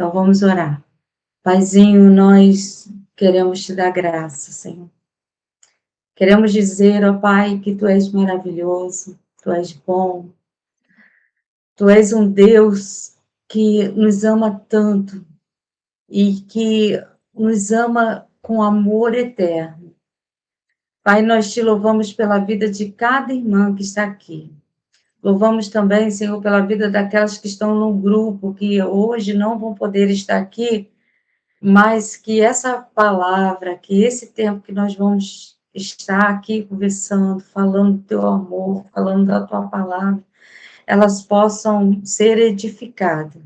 Então vamos orar. Paizinho, nós queremos te dar graça, Senhor. Queremos dizer, ó Pai, que Tu és maravilhoso, Tu és bom, Tu és um Deus que nos ama tanto e que nos ama com amor eterno. Pai, nós te louvamos pela vida de cada irmã que está aqui. Louvamos também, Senhor, pela vida daquelas que estão no grupo, que hoje não vão poder estar aqui, mas que essa palavra, que esse tempo que nós vamos estar aqui conversando, falando do teu amor, falando da tua palavra, elas possam ser edificadas.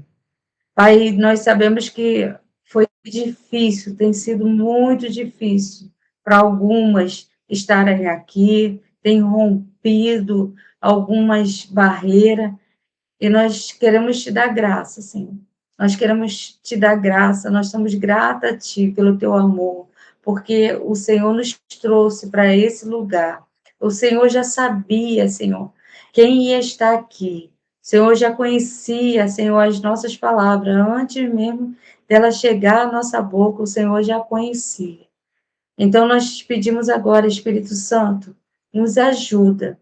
Pai, nós sabemos que foi difícil, tem sido muito difícil para algumas estarem aqui, tem rompido algumas barreiras, e nós queremos te dar graça, Senhor. Nós queremos te dar graça, nós estamos gratos a Ti pelo Teu amor, porque o Senhor nos trouxe para esse lugar. O Senhor já sabia, Senhor, quem ia estar aqui. O Senhor já conhecia, Senhor, as nossas palavras. Antes mesmo dela chegar à nossa boca, o Senhor já conhecia. Então, nós te pedimos agora, Espírito Santo, nos ajuda,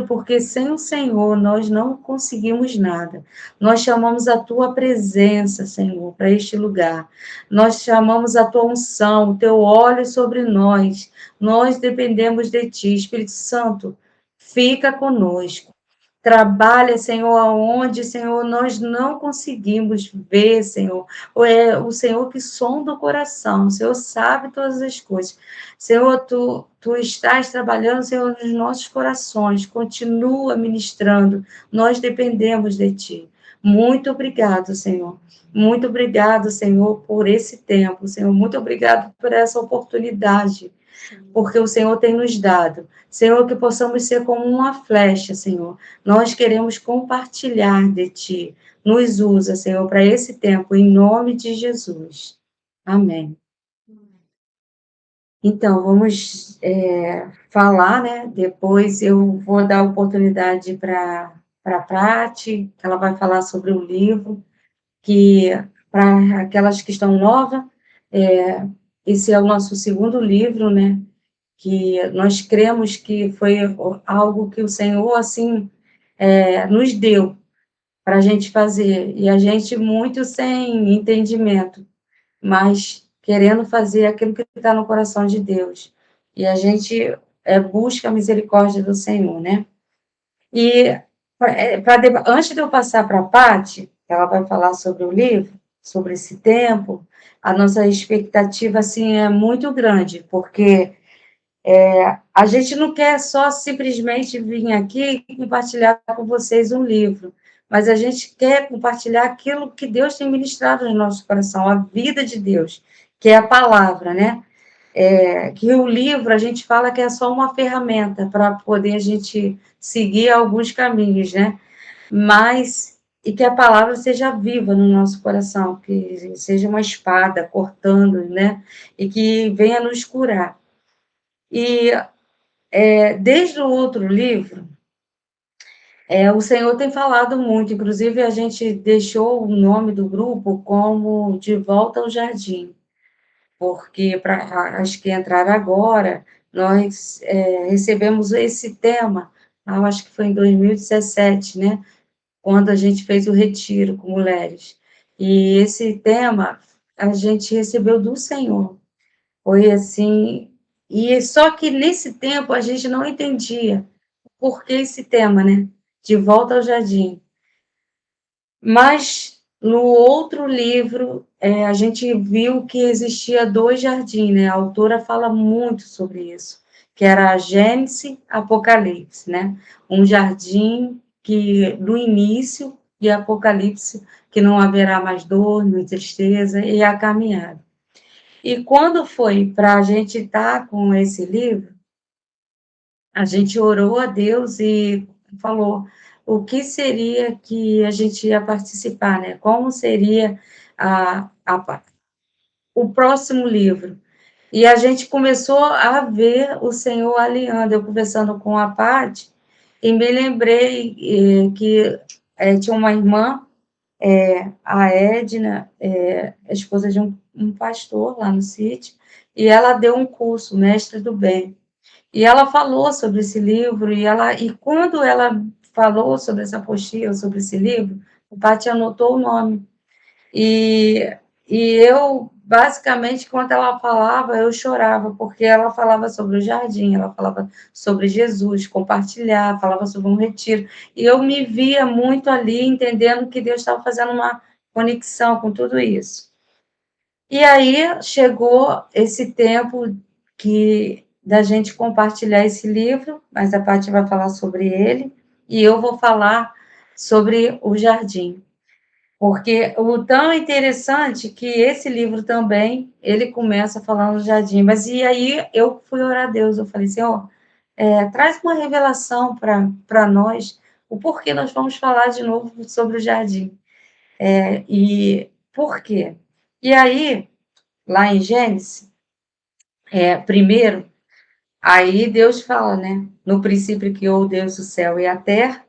porque sem o Senhor nós não conseguimos nada. Nós chamamos a Tua presença, Senhor, para este lugar. Nós chamamos a Tua unção, o Teu óleo sobre nós. Nós dependemos de Ti, Espírito Santo, fica conosco. Trabalha, Senhor, aonde, Senhor, nós não conseguimos ver, Senhor. É o Senhor que sonda o coração, o Senhor sabe todas as coisas. Senhor, tu estás trabalhando, Senhor, nos nossos corações, continua ministrando, nós dependemos de Ti. Muito obrigado, Senhor. Muito obrigado, Senhor, por esse tempo, Senhor. Muito obrigado por essa oportunidade, porque o Senhor tem nos dado. Senhor, que possamos ser como uma flecha, Senhor. Nós queremos compartilhar de Ti. Nos usa, Senhor, para esse tempo, em nome de Jesus. Amém. Então, vamos falar, né? Depois eu vou dar oportunidade para a Prati, ela vai falar sobre o livro, que para aquelas que estão novas, esse é o nosso segundo livro, né? Que nós cremos que foi algo que o Senhor, assim, nos deu para a gente fazer, e a gente muito sem entendimento, mas querendo fazer aquilo que está no coração de Deus, e a gente busca a misericórdia do Senhor, né? E antes de eu passar para a Paty, ela vai falar sobre o livro, sobre esse tempo, a nossa expectativa, assim, é muito grande, porque a gente não quer só simplesmente vir aqui e compartilhar com vocês um livro, mas a gente quer compartilhar aquilo que Deus tem ministrado no nosso coração, a vida de Deus, que é a palavra, né? Que o livro, a gente fala que é só uma ferramenta para poder a gente seguir alguns caminhos, né? Mas, e que a palavra seja viva no nosso coração, que seja uma espada cortando, né? E que venha nos curar. E desde o outro livro, o Senhor tem falado muito, inclusive a gente deixou o nome do grupo como De Volta ao Jardim, porque para as que entraram agora, nós recebemos esse tema, eu acho que foi em 2017, né, quando a gente fez o retiro com mulheres, e esse tema a gente recebeu do Senhor, foi assim, e só que nesse tempo a gente não entendia por que esse tema, né? De Volta ao Jardim. Mas no outro livro, a gente viu que existia dois jardins, né? A autora fala muito sobre isso, que era a Gênesis, Apocalipse, né? Um jardim que no início e Apocalipse que não haverá mais dor, nem tristeza e a caminhada. E quando foi para a gente estar com esse livro, a gente orou a Deus e falou o que seria que a gente ia participar, né? Como seria o próximo livro. E a gente começou a ver o Senhor alinhando. Eu conversando com a Paty, e me lembrei que tinha uma irmã, a Edna é a esposa de um pastor lá no sítio, e ela deu um curso, Mestre do Bem. E ela falou sobre esse livro, e quando ela falou sobre essa apostila, sobre esse livro, o Paty anotou o nome. E, e eu, basicamente, quando ela falava, eu chorava, porque ela falava sobre o jardim, ela falava sobre Jesus, compartilhar, falava sobre um retiro. E eu me via muito ali, entendendo que Deus estava fazendo uma conexão com tudo isso. E aí chegou esse tempo que da gente compartilhar esse livro, mas a Paty vai falar sobre ele, e eu vou falar sobre o jardim. Porque o tão interessante que esse livro também, ele começa falando do jardim, mas e aí eu fui orar a Deus, eu falei, Senhor, traz uma revelação para nós, o porquê nós vamos falar de novo sobre o jardim. E por quê? E aí, lá em Gênesis, primeiro, aí Deus fala, né? No princípio criou Deus o céu e a terra,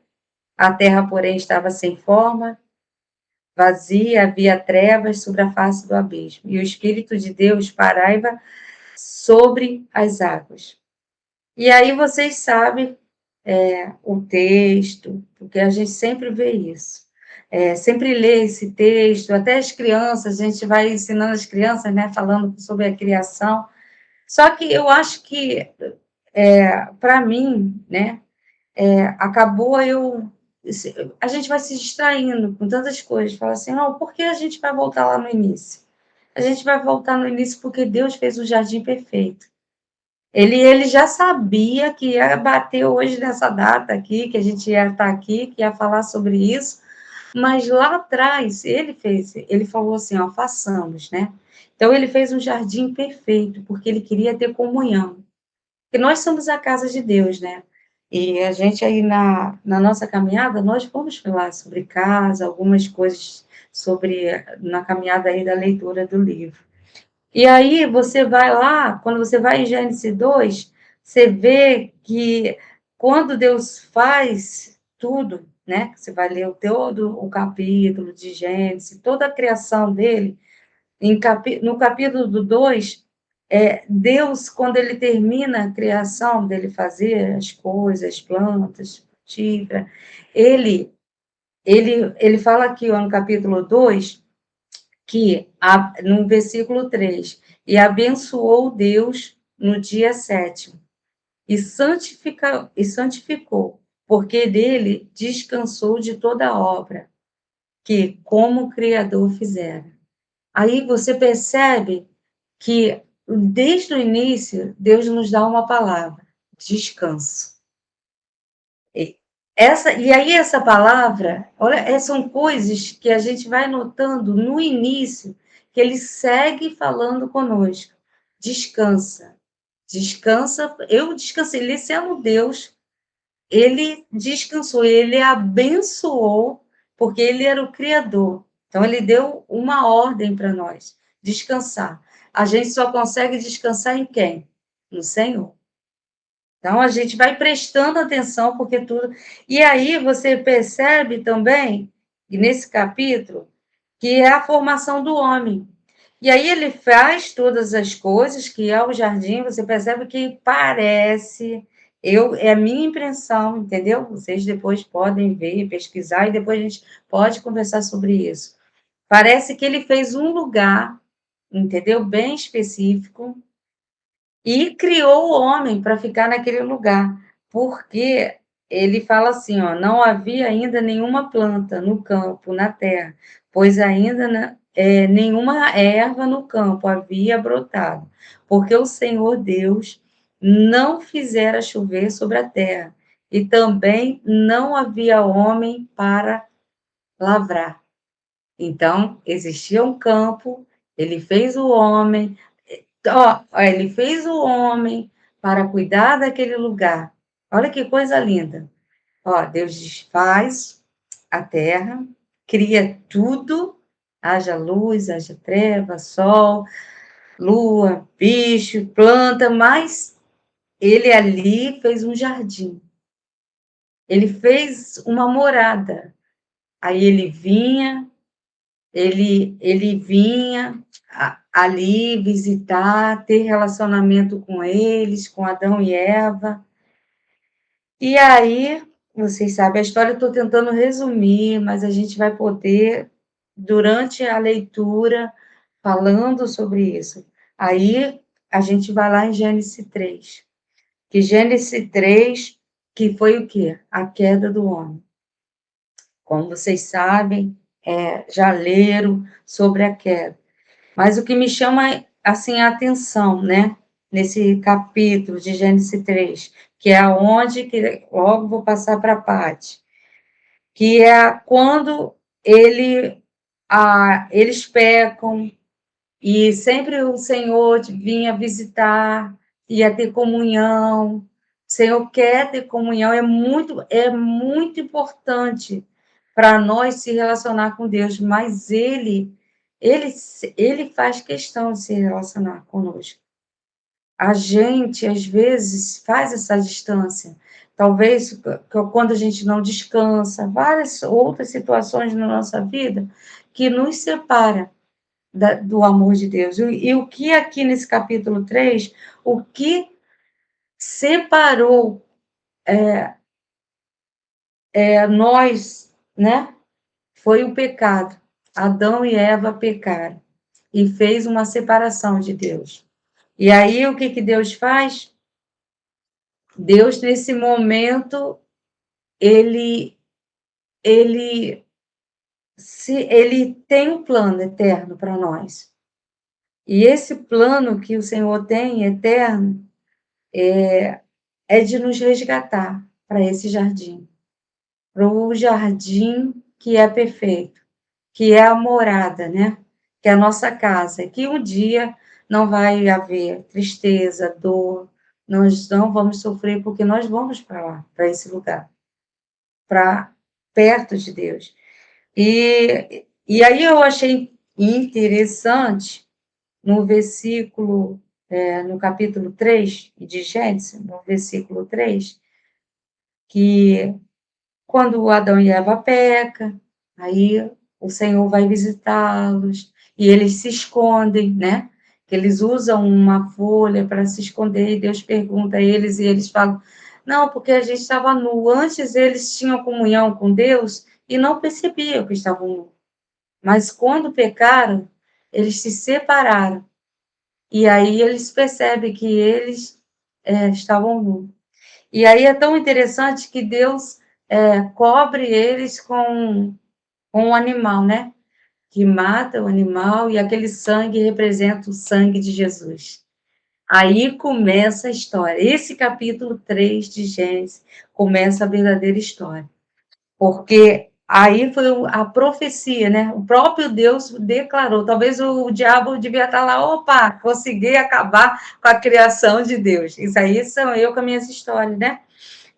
porém, estava sem forma, vazia, havia trevas sobre a face do abismo, e o Espírito de Deus pairava sobre as águas. E aí vocês sabem o texto, porque a gente sempre vê isso. Sempre lê esse texto, até as crianças, a gente vai ensinando as crianças, né, falando sobre a criação. Só que eu acho que, para mim, né, acabou a gente vai se distraindo com tantas coisas, fala assim, não, por que a gente vai voltar lá no início? A gente vai voltar no início porque Deus fez o jardim perfeito. Ele já sabia que ia bater hoje nessa data aqui, que a gente ia estar aqui, que ia falar sobre isso, mas lá atrás ele falou assim, ó, façamos, né? Então ele fez um jardim perfeito, porque ele queria ter comunhão. Porque nós somos a casa de Deus, né? E a gente aí na nossa caminhada, nós vamos falar sobre casa, algumas coisas sobre, na caminhada aí da leitura do livro. E aí você vai lá, quando você vai em Gênesis 2, você vê que quando Deus faz tudo, né? Você vai ler todo o capítulo de Gênesis, toda a criação dele, no capítulo 2, Deus, quando ele termina a criação dele fazer as coisas, as plantas, frutífera, ele fala aqui ó, no capítulo 2, que, no versículo 3, e abençoou Deus no dia sétimo, e santificou, porque dele descansou de toda a obra, que como Criador fizera. Aí você percebe que, desde o início, Deus nos dá uma palavra, descanso. E aí essa palavra, olha, são coisas que a gente vai notando no início, que ele segue falando conosco. Descansa. Descansa. Eu descansei. Ele sendo Deus, ele descansou, ele abençoou, porque ele era o Criador. Então, ele deu uma ordem para nós, descansar. A gente só consegue descansar em quem? No Senhor. Então, a gente vai prestando atenção, porque tudo. E aí você percebe também, e nesse capítulo, que é a formação do homem. E aí ele faz todas as coisas, que é o jardim, você percebe que parece. É a minha impressão, entendeu? Vocês depois podem ver, pesquisar, e depois a gente pode conversar sobre isso. Parece que ele fez um lugar, entendeu? Bem específico, e criou o homem para ficar naquele lugar, porque ele fala assim, ó, não havia ainda nenhuma planta no campo, na terra, pois ainda nenhuma erva no campo havia brotado, porque o Senhor Deus não fizera chover sobre a terra, e também não havia homem para lavrar. Então, existia um campo, ele fez o homem, ele fez o homem para cuidar daquele lugar. Olha que coisa linda. Deus desfaz a terra, cria tudo, haja luz, haja treva, sol, lua, bicho, planta, mas ele ali fez um jardim. Ele fez uma morada. Aí ele vinha, Ele vinha ali visitar, ter relacionamento com eles, com Adão e Eva. E aí, vocês sabem a história, eu estou tentando resumir, mas a gente vai poder, durante a leitura, falando sobre isso. Aí, a gente vai lá em Gênesis 3. Que Gênesis 3, que foi o quê? A queda do homem. Como vocês sabem, já leram sobre a queda. Mas o que me chama assim a atenção, né, nesse capítulo de Gênesis 3, que é aonde que logo vou passar para a Paty, que é quando eles pecam e sempre o Senhor vinha visitar, ia ter comunhão. O Senhor quer ter comunhão, é muito importante para nós se relacionar com Deus, mas ele, ele faz questão de se relacionar conosco. A gente, às vezes, faz essa distância. Talvez quando a gente não descansa, várias outras situações na nossa vida que nos separa do amor de Deus. E o que aqui nesse capítulo 3, o que separou nós, né? Foi o pecado. Adão e Eva pecaram e fez uma separação de Deus. E aí o que Deus faz? Deus, nesse momento, ele, ele, ele tem um plano eterno para nós. E esse plano que o Senhor tem, eterno, é de nos resgatar para esse jardim. Para o jardim que é perfeito, que é a morada, né? Que é a nossa casa, que um dia não vai haver tristeza, dor, nós não vamos sofrer, porque nós vamos para lá, para esse lugar, para perto de Deus. E aí eu achei interessante, no versículo, no capítulo 3 de Gênesis, no versículo 3, que quando Adão e Eva pecam, aí o Senhor vai visitá-los e eles se escondem, né? Que eles usam uma folha para se esconder e Deus pergunta a eles e eles falam: não, porque a gente estava nu. Antes eles tinham comunhão com Deus e não percebiam que estavam nu. Mas quando pecaram, eles se separaram. E aí eles percebem que eles estavam nus. E aí é tão interessante que Deus cobre eles com um animal, né? Que mata o animal e aquele sangue representa o sangue de Jesus. Aí começa a história. Esse capítulo 3 de Gênesis começa a verdadeira história. Porque aí foi a profecia, né? O próprio Deus declarou. Talvez o diabo devia estar lá, opa, consegui acabar com a criação de Deus. Isso aí são eu com as minhas histórias, né?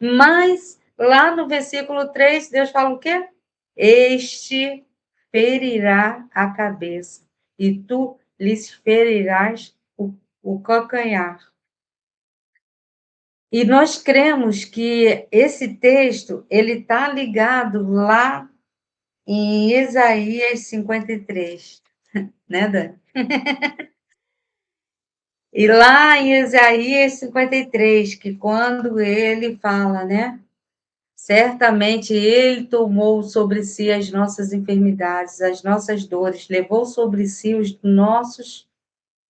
Mas, lá no versículo 3, Deus fala o quê? Este ferirá a cabeça, e tu lhes ferirás o calcanhar. E nós cremos que esse texto, ele está ligado lá em Isaías 53, né, Dani? E lá em Isaías 53, que quando ele fala, né? Certamente ele tomou sobre si as nossas enfermidades, as nossas dores, levou sobre si os nossos,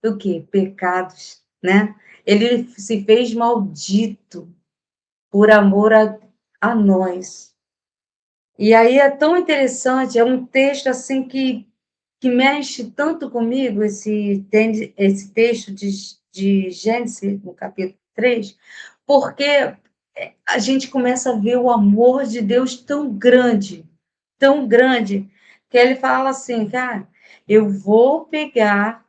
o quê? Pecados, né? Ele se fez maldito por amor a nós. E aí é tão interessante, é um texto assim que mexe tanto comigo, esse texto de Gênesis, no capítulo 3, porque a gente começa a ver o amor de Deus tão grande, que ele fala assim, cara, eu vou pegar,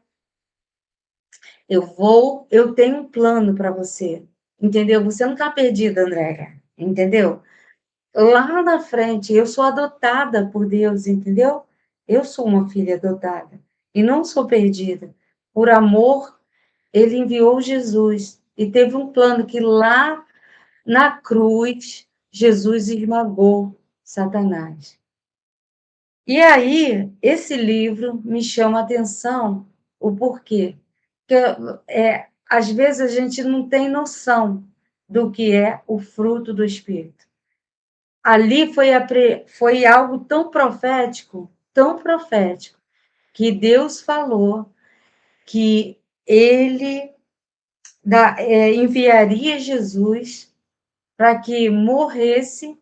eu tenho um plano para você, entendeu? Você não está perdida, Andréia, entendeu? Lá na frente, eu sou adotada por Deus, entendeu? Eu sou uma filha adotada e não sou perdida. Por amor, ele enviou Jesus e teve um plano que lá na cruz, Jesus esmagou Satanás. E aí, esse livro me chama a atenção, o porquê. Que às vezes a gente não tem noção do que é o fruto do Espírito. Ali foi algo tão profético, que Deus falou que ele enviaria Jesus para que morresse,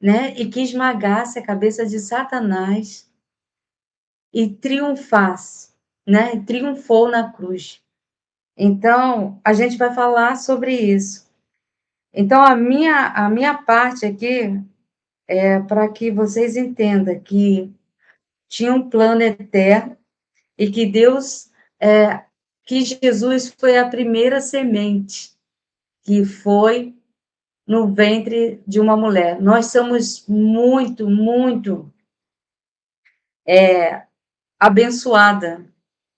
né, e que esmagasse a cabeça de Satanás e triunfasse, né, triunfou na cruz. Então, a gente vai falar sobre isso. Então, a minha parte aqui é para que vocês entendam que tinha um plano eterno e que Deus, que Jesus foi a primeira semente que foi no ventre de uma mulher. Nós somos muito, muito abençoada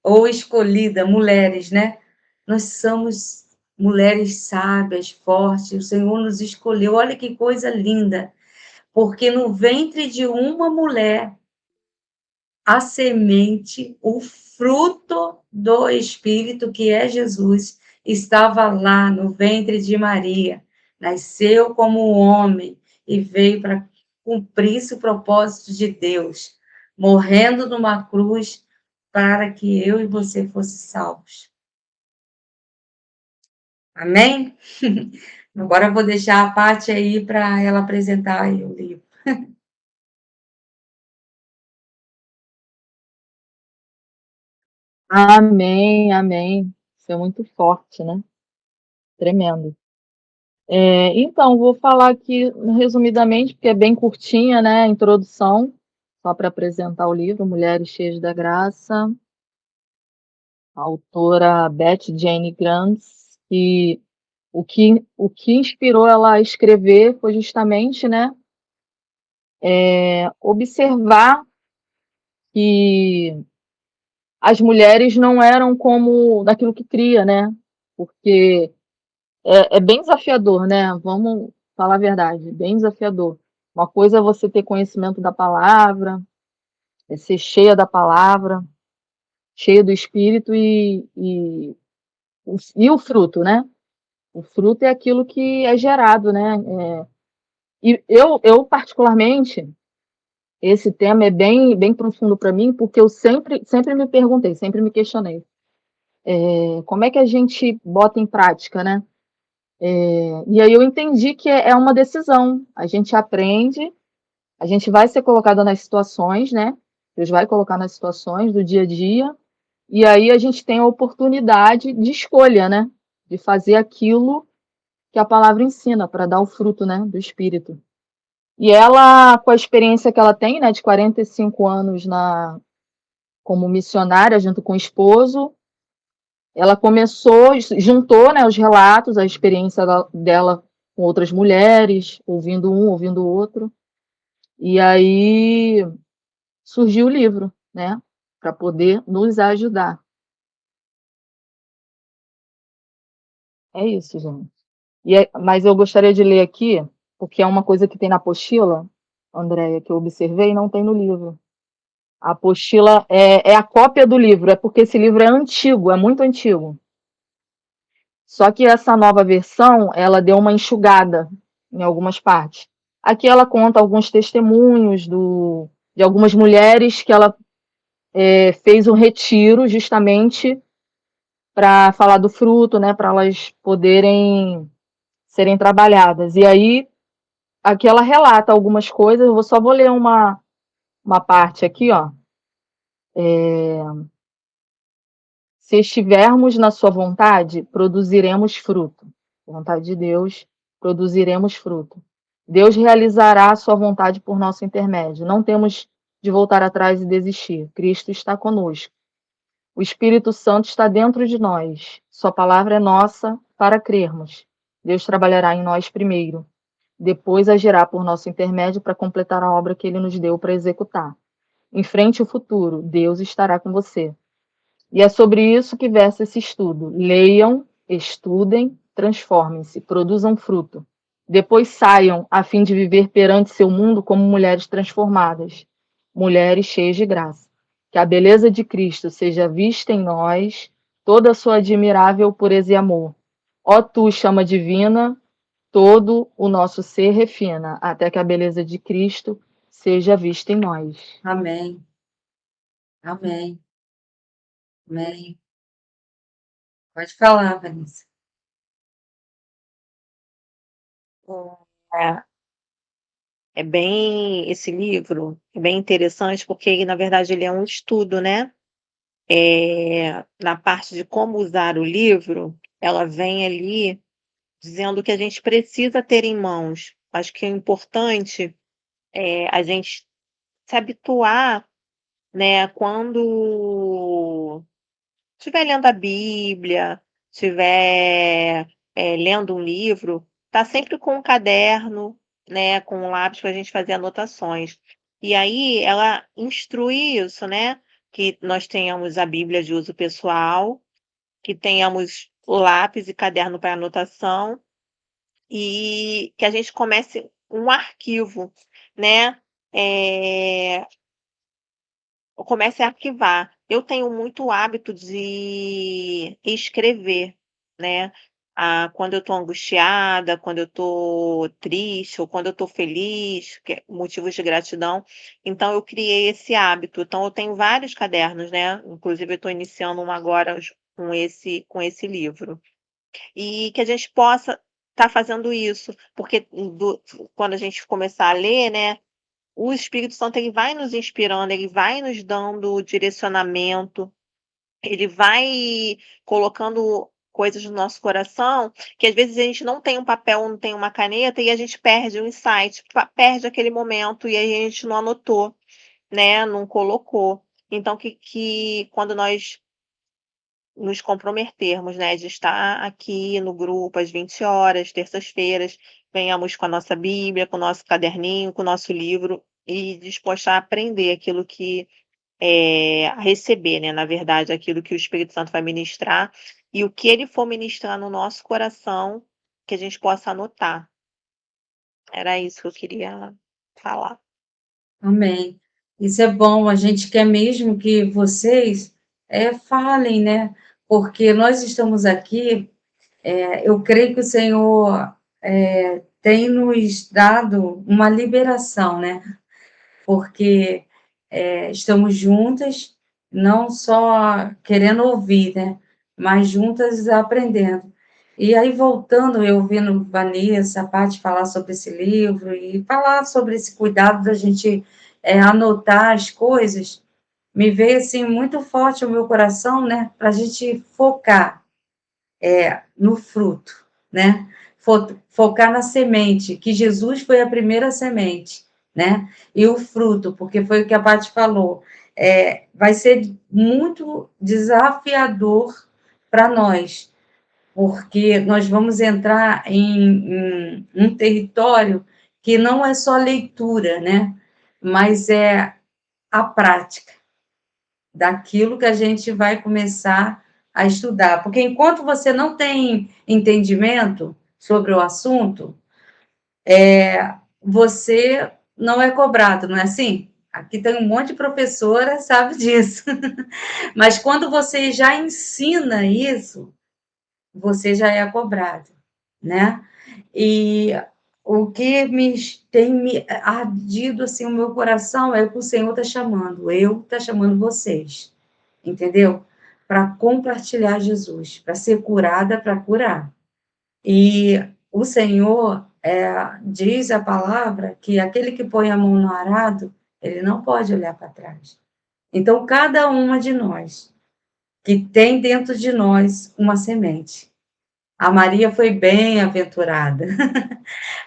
ou escolhida, mulheres, né? Nós somos mulheres sábias, fortes, o Senhor nos escolheu. Olha que coisa linda, porque no ventre de uma mulher, a semente, o fruto do Espírito, que é Jesus, estava lá no ventre de Maria. Nasceu como homem e veio para cumprir esse propósito de Deus, morrendo numa cruz para que eu e você fossem salvos. Amém? Agora eu vou deixar a parte aí para ela apresentar aí o livro. Amém, amém. Isso é muito forte, né? Tremendo. Então, vou falar aqui resumidamente, porque é bem curtinha, né? A introdução, só para apresentar o livro, Mulheres Cheias da Graça, a autora Beth Jane Grants, e o que inspirou ela a escrever foi justamente, né, observar que as mulheres não eram como daquilo que cria, né? Porque é bem desafiador, né? Vamos falar a verdade, bem desafiador. Uma coisa é você ter conhecimento da palavra, é ser cheia da palavra, cheia do Espírito e o fruto, né? O fruto é aquilo que é gerado, né? E eu particularmente, esse tema é bem profundo para mim, porque eu sempre me perguntei, sempre me questionei, como é que a gente bota em prática, né? E aí eu entendi que é uma decisão. A gente aprende, a gente vai ser colocada nas situações, né? Deus vai colocar nas situações do dia a dia, e aí a gente tem a oportunidade de escolha, né? De fazer aquilo que a palavra ensina, para dar o fruto, né? Do Espírito. E ela, com a experiência que ela tem, né? De 45 anos como missionária, junto com o esposo, ela começou, juntou, né, os relatos, a experiência dela com outras mulheres, ouvindo um, ouvindo o outro, e aí surgiu o livro, né, para poder nos ajudar. É isso, gente. Mas eu gostaria de ler aqui, porque é uma coisa que tem na apostila, Andréia, que eu observei, e não tem no livro. A apostila é a cópia do livro, é porque esse livro é antigo, é muito antigo. Só que essa nova versão, ela deu uma enxugada em algumas partes. Aqui ela conta alguns testemunhos de algumas mulheres que ela fez um retiro justamente para falar do fruto, né, para elas poderem serem trabalhadas. E aí, aqui ela relata algumas coisas, só vou ler uma parte aqui, ó. Se estivermos na sua vontade, produziremos fruto. Vontade de Deus, produziremos fruto. Deus realizará a sua vontade por nosso intermédio. Não temos de voltar atrás e desistir. Cristo está conosco. O Espírito Santo está dentro de nós. Sua palavra é nossa para crermos. Deus trabalhará em nós primeiro. Depois agirá por nosso intermédio para completar a obra que ele nos deu para executar. Enfrente o futuro. Deus estará com você. E é sobre isso que versa esse estudo. Leiam, estudem, transformem-se, produzam fruto. Depois saiam a fim de viver perante seu mundo como mulheres transformadas. mulheres cheias de graça. Que a beleza de Cristo seja vista em nós, toda a sua admirável pureza e amor. Ó tu, chama divina, todo o nosso ser refina, até que a beleza de Cristo seja vista em nós. Amém. Amém. Amém. Pode falar, Vanessa. É, esse livro é bem interessante porque, na verdade, ele é um estudo, né? Na parte de como usar o livro, ela vem ali dizendo que a gente precisa ter em mãos. Acho que é importante a gente se habituar, né? Quando estiver lendo a Bíblia, estiver lendo um livro, tá sempre com um caderno, né, com um lápis para a gente fazer anotações. E aí ela instrui isso, né, que nós tenhamos a Bíblia de uso pessoal, que tenhamos o lápis e caderno para anotação e que a gente comece um arquivo, né, eh, comece a arquivar. Eu tenho muito hábito de escrever, né. Quando eu estou angustiada, quando eu estou triste ou quando eu estou feliz, que é motivos de gratidão, então eu criei esse hábito. Então eu tenho vários cadernos, né, inclusive eu estou iniciando um agora com esse livro. E que a gente possa estar fazendo isso, porque quando a gente começar a ler, né, o Espírito Santo ele vai nos inspirando, ele vai nos dando direcionamento, ele vai colocando coisas no nosso coração, que às vezes a gente não tem um papel, não tem uma caneta e a gente perde o insight, perde aquele momento e aí a gente não anotou, né, não colocou. Então que quando nós nos comprometermos, né, de estar aqui no grupo às 20 horas, terças-feiras, venhamos com a nossa Bíblia, com o nosso caderninho, com o nosso livro e disposta a aprender aquilo que a receber, né, na verdade, aquilo que o Espírito Santo vai ministrar e o que ele for ministrar no nosso coração, que a gente possa anotar. Era isso que eu queria falar. Amém. Isso é bom, a gente quer mesmo que vocês falem, né? Porque nós estamos aqui, eu creio que o Senhor tem nos dado uma liberação, né? Porque estamos juntas, não só querendo ouvir, né? Mas juntas aprendendo. E aí, voltando, eu ouvindo Vanessa, a Paty falar sobre esse livro e falar sobre esse cuidado da gente anotar as coisas, me veio, assim, muito forte o meu coração, né? Para a gente focar no fruto, né? Focar na semente, que Jesus foi a primeira semente, né? E o fruto, porque foi o que a Paty falou, vai ser muito desafiador para nós, porque nós vamos entrar em um território que não é só leitura, né? Mas é a prática daquilo que a gente vai começar a estudar. Porque enquanto você não tem entendimento sobre o assunto, você não é cobrado, não é assim? Aqui tem um monte de professora, sabe disso. Mas quando você já ensina isso, você já é cobrado, né? E o que tem me ardido assim o meu coração é que o Senhor está chamando, está chamando vocês, entendeu? Para compartilhar Jesus, para ser curada, para curar. E o Senhor diz a palavra que aquele que põe a mão no arado, ele não pode olhar para trás. Então, cada uma de nós que tem dentro de nós uma semente. A Maria foi bem-aventurada,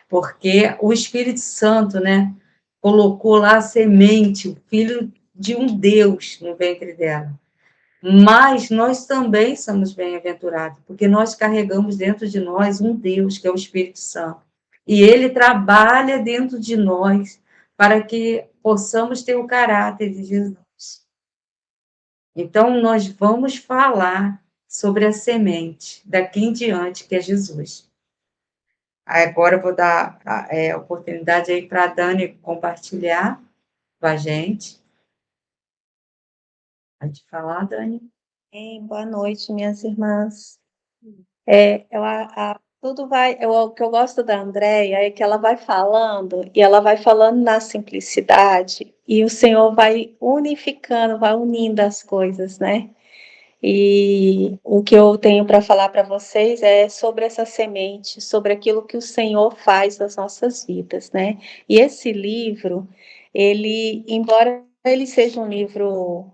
porque o Espírito Santo, né, colocou lá a semente, o filho de um Deus no ventre dela. Mas nós também somos bem-aventurados, porque nós carregamos dentro de nós um Deus, que é o Espírito Santo. E ele trabalha dentro de nós para que possamos ter o caráter de Jesus. Então, nós vamos falar sobre a semente daqui em diante, que é Jesus. Agora eu vou dar oportunidade aí para a Dani compartilhar. com a gente. Pode falar, Dani? Boa noite, minhas irmãs. Tudo vai. O que eu gosto da Andréia é que ela vai falando e ela vai falando na simplicidade e o Senhor vai unificando, vai unindo as coisas, né? E o que eu tenho para falar para vocês é sobre essa semente, sobre aquilo que o Senhor faz nas nossas vidas, né? E esse livro, embora ele seja um livro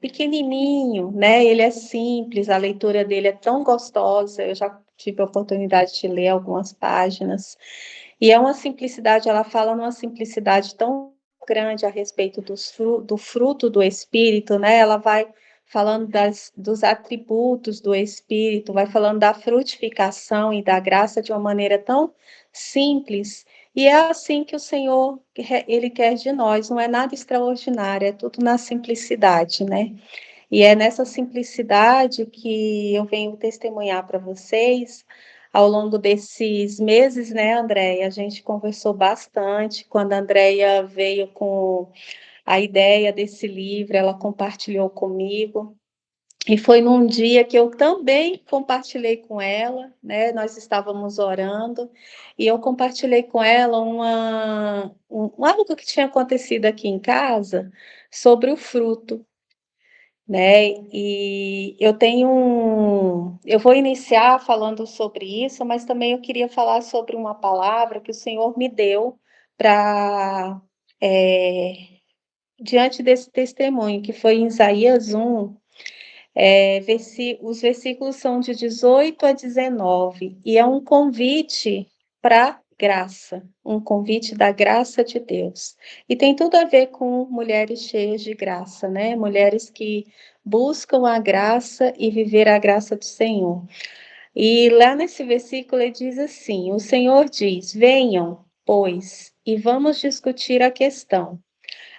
pequenininho, né? Ele é simples, a leitura dele é tão gostosa. Eu já tive a oportunidade de ler algumas páginas. E é uma simplicidade, ela fala numa simplicidade tão grande a respeito do fruto do Espírito, né? Ela vai falando dos atributos do Espírito, vai falando da frutificação e da graça de uma maneira tão simples. E é assim que o Senhor, Ele quer de nós, não é nada extraordinário, é tudo na simplicidade, né? E é nessa simplicidade que eu venho testemunhar para vocês. Ao longo desses meses, né, Andréia? A gente conversou bastante. Quando a Andréia veio com a ideia desse livro, ela compartilhou comigo. E foi num dia que eu também compartilhei com ela, né? Nós estávamos orando e eu compartilhei com ela algo que tinha acontecido aqui em casa sobre o fruto, né? E eu vou iniciar falando sobre isso, mas também eu queria falar sobre uma palavra que o Senhor me deu para diante desse testemunho, que foi em Isaías 1. Os versículos são de 18 a 19, e é um convite para graça, um convite da graça de Deus. E tem tudo a ver com mulheres cheias de graça, né? Mulheres que buscam a graça e viver a graça do Senhor. E lá nesse versículo ele diz assim: o Senhor diz: venham, pois, e vamos discutir a questão.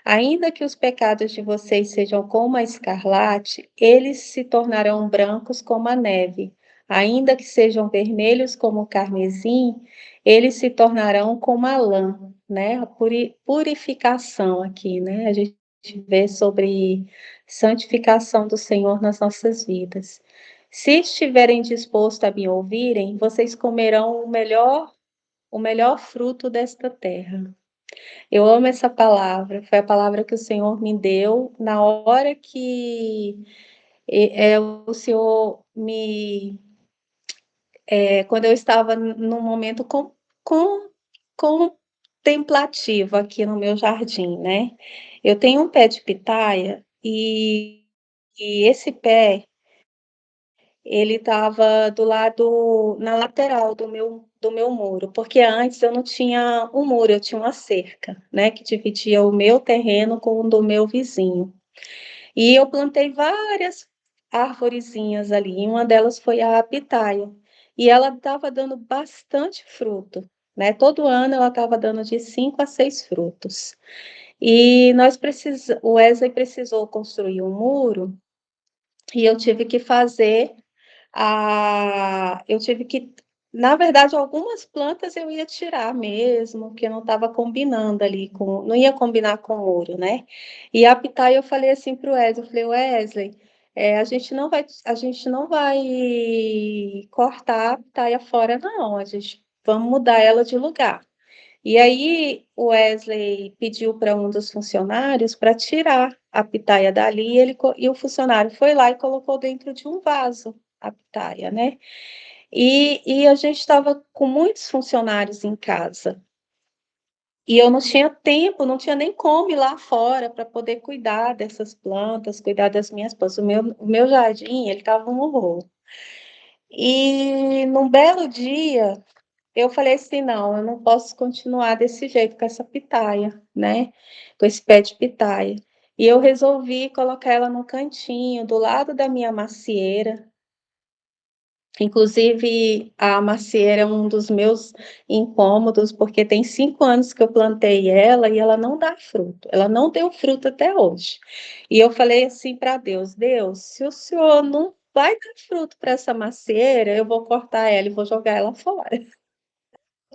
Ainda que os pecados de vocês sejam como a escarlate, eles se tornarão brancos como a neve. Ainda que sejam vermelhos como o carmesim, eles se tornarão como a lã, né? A purificação aqui, né? A gente vê sobre santificação do Senhor nas nossas vidas. Se estiverem dispostos a me ouvirem, vocês comerão o melhor fruto desta terra. Eu amo essa palavra, foi a palavra que o Senhor me deu na hora que o Senhor quando eu estava num momento com, contemplativo aqui no meu jardim, né? Eu tenho um pé de pitaia e esse pé, ele estava na lateral do meu muro, porque antes eu não tinha um muro, eu tinha uma cerca, né, que dividia o meu terreno com o do meu vizinho. E eu plantei várias arvorezinhas ali, e uma delas foi a pitaia, e ela estava dando bastante fruto, né? Todo ano ela estava dando de 5 a 6 frutos. E o Wesley precisou construir um muro, e eu tive que fazer eu tive que, na verdade, algumas plantas eu ia tirar mesmo, porque não estava combinando ali não ia combinar com ouro, né? E a pitaia eu falei assim para o Wesley, eu falei, Wesley, a gente não vai cortar a pitaia fora, não, vamos mudar ela de lugar. E aí o Wesley pediu para um dos funcionários para tirar a pitaia dali, e o funcionário foi lá e colocou dentro de um vaso a pitaia, né? E a gente estava com muitos funcionários em casa. E eu não tinha tempo, não tinha nem como ir lá fora para poder cuidar dessas plantas, cuidar das minhas plantas. O meu jardim, ele estava um horror. E num belo dia, eu falei assim, não, eu não posso continuar desse jeito com essa pitaia, né? Com esse pé de pitaia. E eu resolvi colocar ela no cantinho, do lado da minha macieira. Inclusive, a macieira é um dos meus incômodos, porque tem 5 anos que eu plantei ela e ela não dá fruto. Ela não deu fruto até hoje. E eu falei assim para Deus, Deus, se o Senhor não vai dar fruto para essa macieira, eu vou cortar ela e vou jogar ela fora.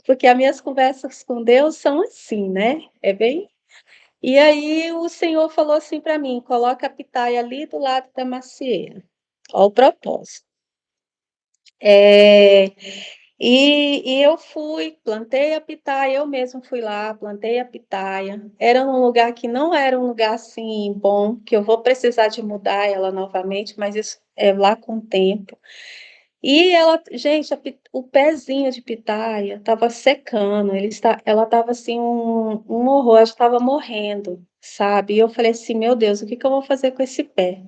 Porque as minhas conversas com Deus são assim, né? É bem. E aí o Senhor falou assim para mim: coloca a pitaia ali do lado da macieira. Olha o propósito. E eu fui, plantei a pitaia, eu mesmo fui lá, plantei a pitaia. Era num lugar que não era um lugar assim bom, que eu vou precisar de mudar ela novamente, mas isso é lá com o tempo. E ela, gente, o pezinho de pitaia estava secando, ela estava assim um horror, estava morrendo, sabe? E eu falei assim, meu Deus, o que que eu vou fazer com esse pé?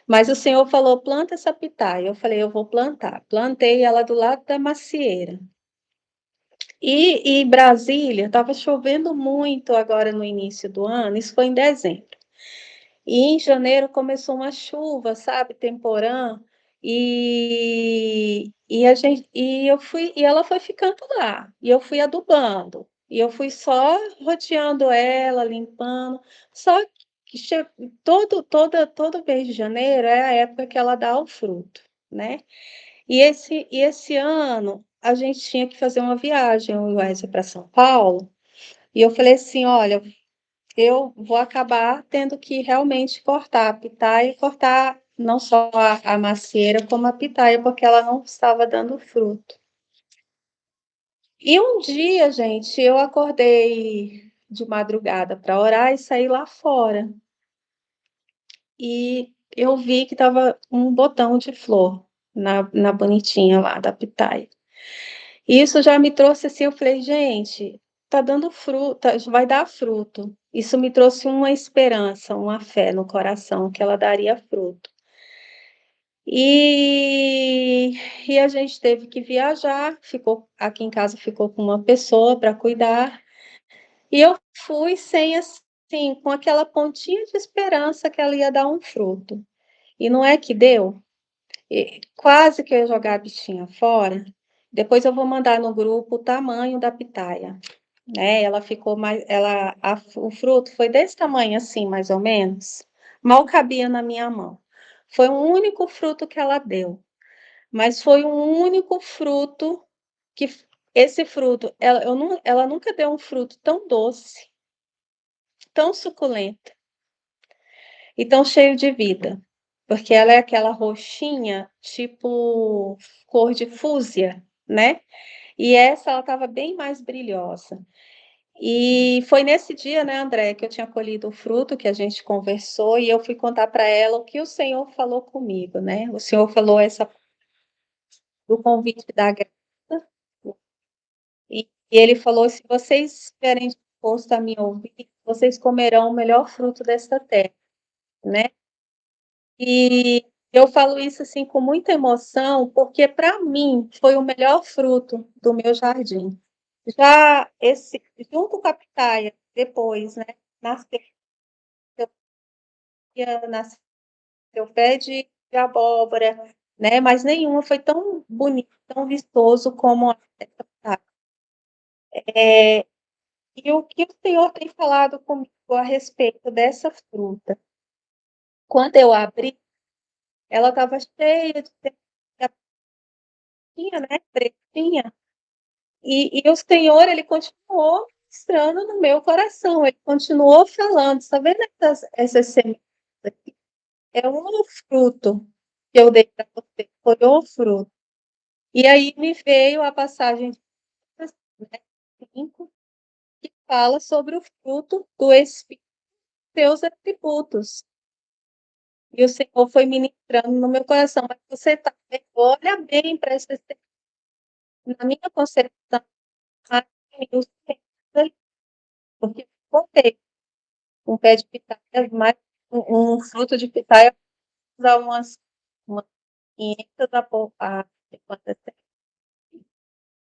Mas o Senhor falou, planta essa pitaia. Eu falei, eu vou plantar. Plantei ela do lado da macieira. E em Brasília, estava chovendo muito agora no início do ano, isso foi em dezembro. E em janeiro começou uma chuva, sabe, temporã, e ela foi ficando lá, e eu fui adubando, e eu fui só rodeando ela, limpando, só que todo mês de janeiro é a época que ela dá o fruto, né? E esse ano a gente tinha que fazer uma viagem, o Wesley para São Paulo, e eu falei assim, olha, eu vou acabar tendo que realmente cortar a pitaia e cortar não só a macieira, como a pitaia, porque ela não estava dando fruto. E um dia, gente, eu acordei de madrugada para orar e saí lá fora. E eu vi que estava um botão de flor na bonitinha lá da pitaia. E isso já me trouxe assim, eu falei, gente, tá dando fruto, vai dar fruto. Isso me trouxe uma esperança, uma fé no coração que ela daria fruto. E, e a gente teve que viajar, ficou aqui em casa ficou com uma pessoa para cuidar. E eu fui sem assim, com aquela pontinha de esperança que ela ia dar um fruto. E não é que deu? Quase que eu ia jogar a bichinha fora. Depois eu vou mandar no grupo o tamanho da pitaia, né? Ela ficou mais, o fruto foi desse tamanho assim, mais ou menos. Mal cabia na minha mão. Foi o único fruto que ela deu, mas foi um único fruto que esse fruto, ela nunca deu um fruto tão doce, tão suculento e tão cheio de vida, porque ela é aquela roxinha, tipo cor de fúcsia, né? E essa ela estava bem mais brilhosa. E foi nesse dia, né, André, que eu tinha colhido o fruto, que a gente conversou, e eu fui contar para ela o que o Senhor falou comigo, né? O Senhor falou do convite da graça, e ele falou: se vocês estiverem dispostos a me ouvir, vocês comerão o melhor fruto desta terra, né? E eu falo isso assim com muita emoção, porque para mim foi o melhor fruto do meu jardim. Já junto com a pitaia, depois, né? Nasceu, nasceu pé de abóbora, né? Mas nenhuma foi tão bonito, tão vistoso como essa pitaia. E o que o Senhor tem falado comigo a respeito dessa fruta? Quando eu abri, ela estava cheia de sementinha, né? Pretinha. E o Senhor, ele continuou ministrando no meu coração, ele continuou falando, está vendo essas sementes aqui? É um fruto que eu dei para você, foi um fruto. E aí me veio a passagem de Lucas, né, 5, que fala sobre o fruto do Espírito, seus atributos. E o Senhor foi ministrando no meu coração, mas você tá, olha bem para essa, na minha concepção, os ali, porque eu botei um pé de pitaia, mais um fruto de pitaia, usar umas 500 a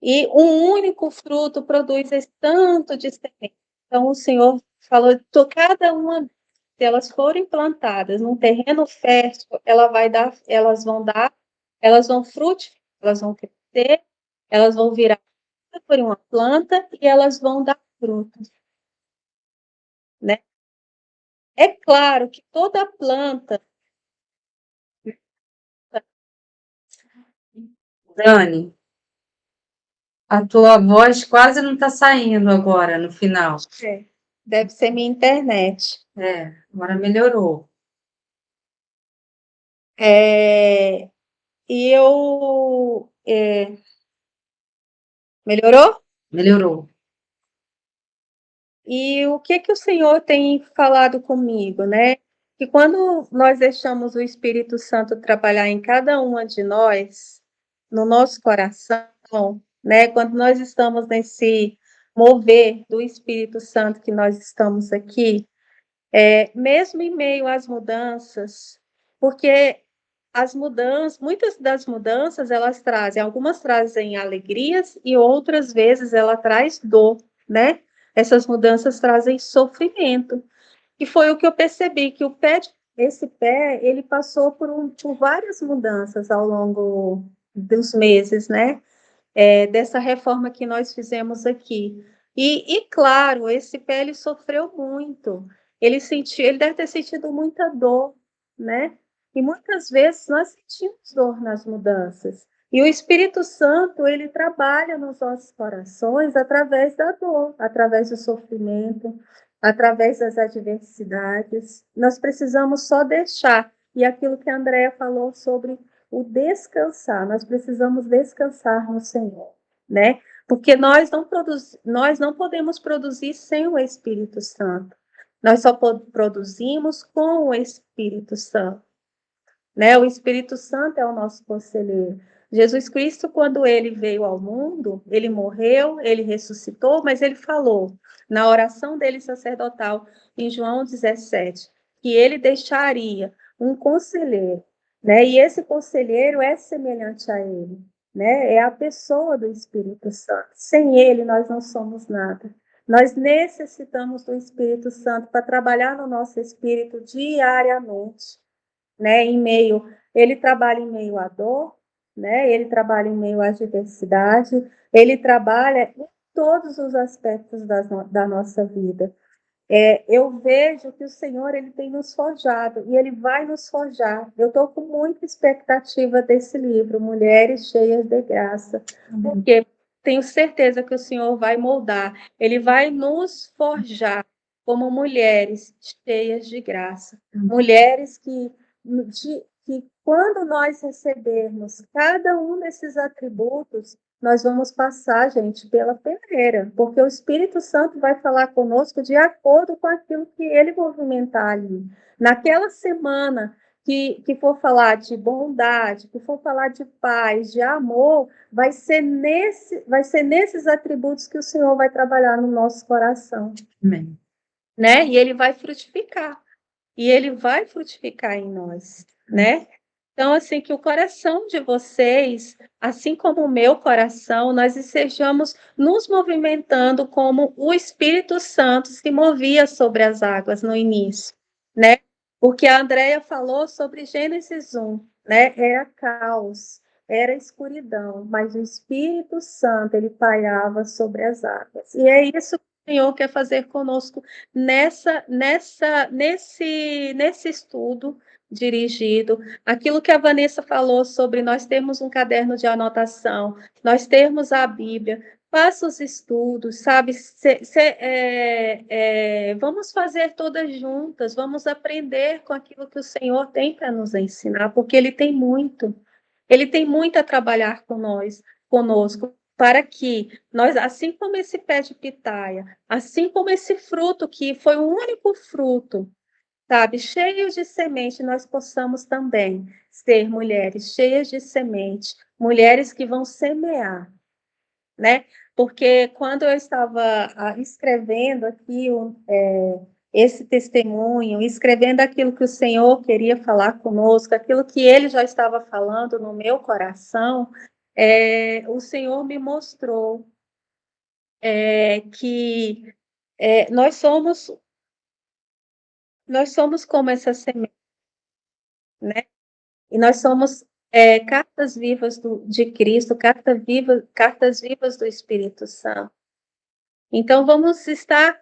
e um único fruto produz esse tanto de semente. Então, o Senhor falou, cada uma, se elas forem plantadas num terreno fértil, elas vão frutificar, elas vão crescer, elas vão virar por uma planta e elas vão dar frutos, né? É claro que toda planta, Dani, a tua voz quase não está saindo agora, no final. Deve ser minha internet. Agora melhorou. E melhorou? Melhorou. E o que o Senhor tem falado comigo, né? Que quando nós deixamos o Espírito Santo trabalhar em cada uma de nós, no nosso coração, né? Quando nós estamos nesse mover do Espírito Santo que nós estamos aqui, mesmo em meio às mudanças, porque as mudanças, muitas das mudanças, elas trazem, algumas trazem alegrias e outras vezes ela traz dor, né? Essas mudanças trazem sofrimento. E foi o que eu percebi, que esse pé, ele passou por várias mudanças ao longo dos meses, né? Dessa reforma que nós fizemos aqui. E claro, esse pé, ele sofreu muito. Ele deve ter sentido muita dor, né? E muitas vezes nós sentimos dor nas mudanças. E o Espírito Santo, ele trabalha nos nossos corações através da dor, através do sofrimento, através das adversidades. Nós precisamos só deixar. E aquilo que a Andrea falou sobre o descansar, nós precisamos descansar no Senhor, né? Porque nós não podemos produzir sem o Espírito Santo. Nós só produzimos com o Espírito Santo, né? O Espírito Santo é o nosso conselheiro. Jesus Cristo, quando ele veio ao mundo, ele morreu, ele ressuscitou, mas ele falou na oração dele sacerdotal em João 17, que ele deixaria um conselheiro, né? E esse conselheiro é semelhante a ele, né? É a pessoa do Espírito Santo. Sem ele nós não somos nada. Nós necessitamos do Espírito Santo para trabalhar no nosso espírito diariamente, né? Ele trabalha em meio à dor, né? Ele trabalha em meio à adversidade, ele trabalha em todos os aspectos da nossa vida. Eu vejo que o Senhor, ele tem nos forjado e ele vai nos forjar. Eu estou com muita expectativa desse livro, Mulheres Cheias de Graça, porque tenho certeza que o Senhor vai moldar, ele vai nos forjar como mulheres cheias de graça, mulheres que quando nós recebermos cada um desses atributos, nós vamos passar, gente, pela peneira, porque o Espírito Santo vai falar conosco de acordo com aquilo que ele movimentar ali. Naquela semana que for falar de bondade, que for falar de paz, de amor, vai ser nesses atributos que o Senhor vai trabalhar no nosso coração. Amém. Né? E ele vai frutificar. E ele vai frutificar em nós, né? Então, assim, que o coração de vocês, assim como o meu coração, nós estejamos nos movimentando como o Espírito Santo se movia sobre as águas no início, né? Porque a Andrea falou sobre Gênesis 1, né? Era caos, era escuridão, mas o Espírito Santo, ele pairava sobre as águas. E é isso que o Senhor quer fazer conosco nesse estudo dirigido. Aquilo que a Vanessa falou sobre nós termos um caderno de anotação, nós termos a Bíblia, faça os estudos, sabe? Vamos fazer todas juntas, vamos aprender com aquilo que o Senhor tem para nos ensinar, porque Ele tem muito a trabalhar conosco, para que nós, assim como esse pé de pitaia, assim como esse fruto que foi o único fruto, sabe, cheios de semente, nós possamos também ser mulheres cheias de semente, mulheres que vão semear, né? Porque quando eu estava escrevendo aqui esse testemunho, escrevendo aquilo que o Senhor queria falar conosco, aquilo que Ele já estava falando no meu coração, o Senhor me mostrou que nós somos como essa semente, né? E nós somos cartas vivas de Cristo, cartas vivas do Espírito Santo. Então, vamos estar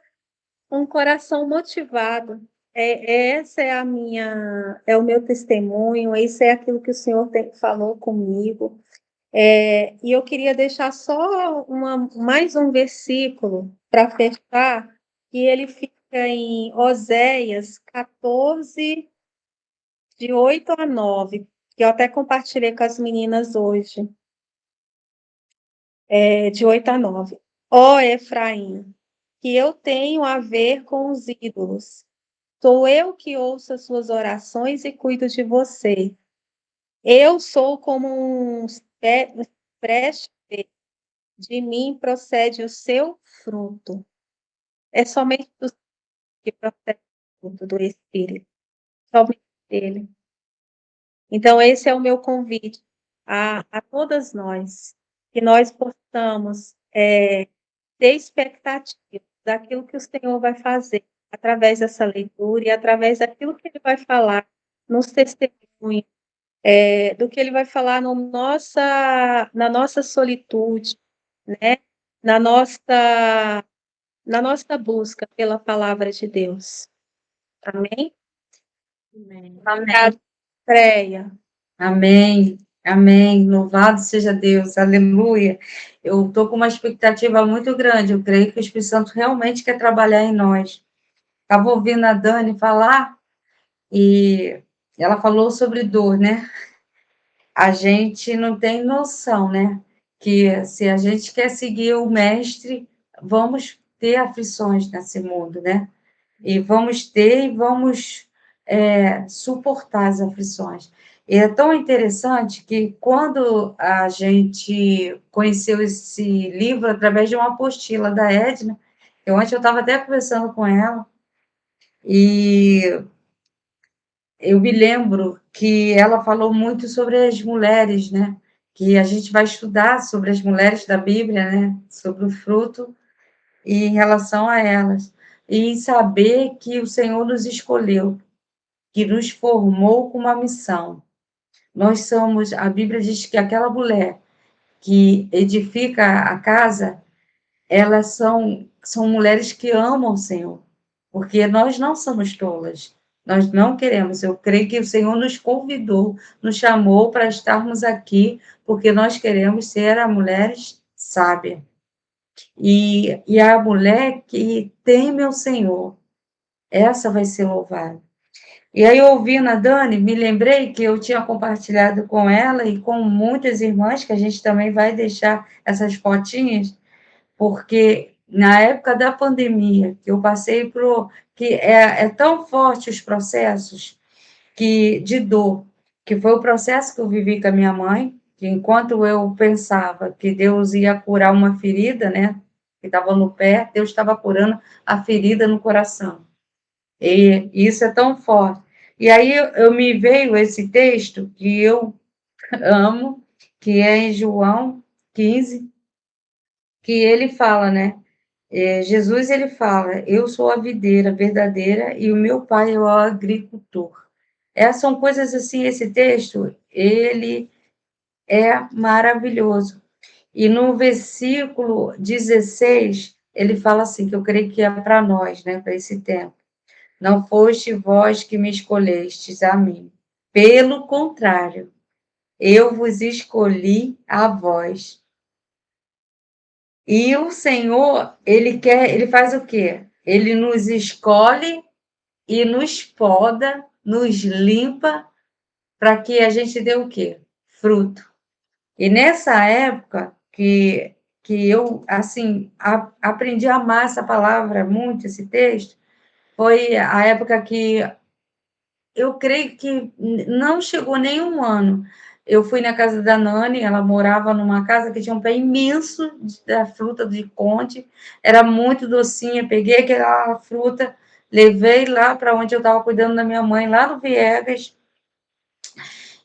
com o coração motivado. Essa é o meu testemunho, isso é aquilo que o Senhor falou comigo. E eu queria deixar só mais um versículo para fechar, que ele fica fica em Oséias 14, de 8 a 9, que eu até compartilhei com as meninas hoje, de 8 a 9. Ó Efraim, que eu tenho a ver com os ídolos. Sou eu que ouço as suas orações e cuido de você. Eu sou como um preste, de mim procede o seu fruto. É somente do que procede o fruto do Espírito, somente dele. Então, esse é o meu convite a todas nós, que nós possamos ter expectativa daquilo que o Senhor vai fazer através dessa leitura e através daquilo que Ele vai falar nos testemunhos, do que Ele vai falar na nossa solitude, né? Na nossa busca pela palavra de Deus. Amém? Amém. Obrigada, Freia. Amém. Amém. Louvado seja Deus. Aleluia. Eu estou com uma expectativa muito grande. Eu creio que o Espírito Santo realmente quer trabalhar em nós. Estava ouvindo a Dani falar e ela falou sobre dor, né? A gente não tem noção, né? Que se a gente quer seguir o mestre, vamos ter aflições nesse mundo, né? E vamos ter e vamos suportar as aflições. E é tão interessante que quando a gente conheceu esse livro através de uma apostila da Edna, ontem eu estava até conversando com ela, e eu me lembro que ela falou muito sobre as mulheres, né? Que a gente vai estudar sobre as mulheres da Bíblia, né? Sobre o fruto e em relação a elas. E em saber que o Senhor nos escolheu, que nos formou com uma missão. Nós somos, a Bíblia diz que aquela mulher que edifica a casa, elas são mulheres que amam o Senhor, porque nós não somos tolas, nós não queremos. Eu creio que o Senhor nos convidou, nos chamou para estarmos aqui, porque nós queremos ser a mulheres sábias. E a mulher que teme ao Senhor, essa vai ser louvada. E aí, ouvindo a Dani, me lembrei que eu tinha compartilhado com ela e com muitas irmãs, que a gente também vai deixar essas fotinhas, porque na época da pandemia, que eu passei por... que é tão forte os processos de dor, que foi o processo que eu vivi com a minha mãe, que enquanto eu pensava que Deus ia curar uma ferida, né, que estava no pé, Deus estava curando a ferida no coração. E isso é tão forte. E aí eu me veio esse texto que eu amo, que é em João 15, que ele fala, né? Jesus, ele fala, eu sou a videira verdadeira e o meu pai é o agricultor. São coisas assim, esse texto, ele é maravilhoso. E no versículo 16, ele fala assim, que eu creio que é para nós, né, para esse tempo. Não foste vós que me escolhestes a mim. Pelo contrário, eu vos escolhi a vós. E o Senhor, ele faz o quê? Ele nos escolhe e nos poda, nos limpa, para que a gente dê o quê? Fruto. E nessa época que eu, assim, aprendi a amar essa palavra muito, esse texto, foi a época que eu creio que não chegou nem um ano. Eu fui na casa da Nani, ela morava numa casa que tinha um pé imenso da fruta de conde, era muito docinha, peguei aquela fruta, levei lá para onde eu estava cuidando da minha mãe, lá no Viegas,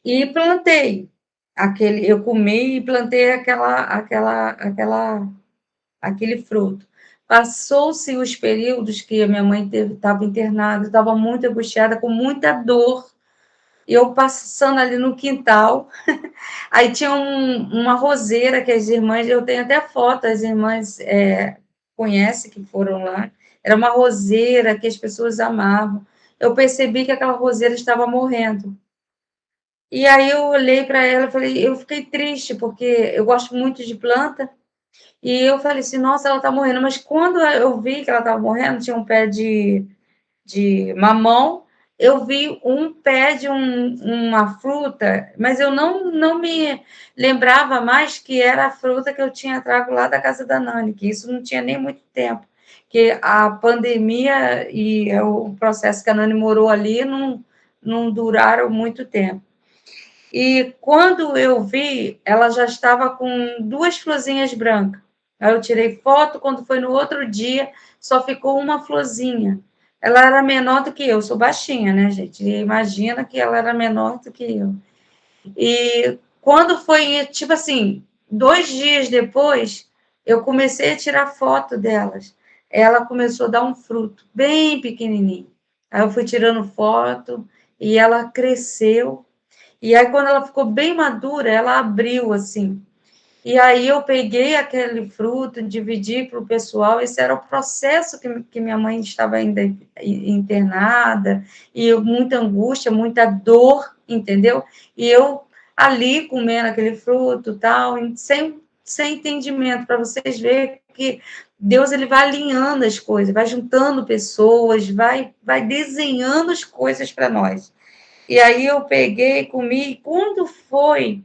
e plantei. Eu comi e plantei aquele fruto. Passou-se os períodos que a minha mãe estava internada, estava muito angustiada, com muita dor, e eu passando ali no quintal, aí tinha uma roseira que as irmãs, eu tenho até foto, as irmãs conhecem, que foram lá, era uma roseira que as pessoas amavam. Eu percebi que aquela roseira estava morrendo. E aí eu olhei para ela e falei, eu fiquei triste, porque eu gosto muito de planta, E eu falei assim, nossa, ela tá morrendo. Mas quando eu vi que ela estava morrendo, tinha um pé de mamão, eu vi um pé de uma fruta, mas eu não me lembrava mais que era a fruta que eu tinha trago lá da casa da Nani, que isso não tinha nem muito tempo, que a pandemia e o processo que a Nani morou ali não duraram muito tempo. E quando eu vi, ela já estava com 2 florzinhas brancas. Aí eu tirei foto, quando foi no outro dia, só ficou uma florzinha. Ela era menor do que eu sou baixinha, né, gente? E imagina que ela era menor do que eu. E quando foi, tipo assim, 2 dias depois, eu comecei a tirar foto delas. Ela começou a dar um fruto bem pequenininho. Aí eu fui tirando foto e ela cresceu. E aí, quando ela ficou bem madura, ela abriu assim. E aí eu peguei aquele fruto, dividi para o pessoal. Esse era o processo que minha mãe estava ainda internada, e muita angústia, muita dor, entendeu? E eu ali comendo aquele fruto, tal, sem entendimento, para vocês verem que Deus ele vai alinhando as coisas, vai juntando pessoas, vai desenhando as coisas para nós. E aí eu peguei, comi, e quando foi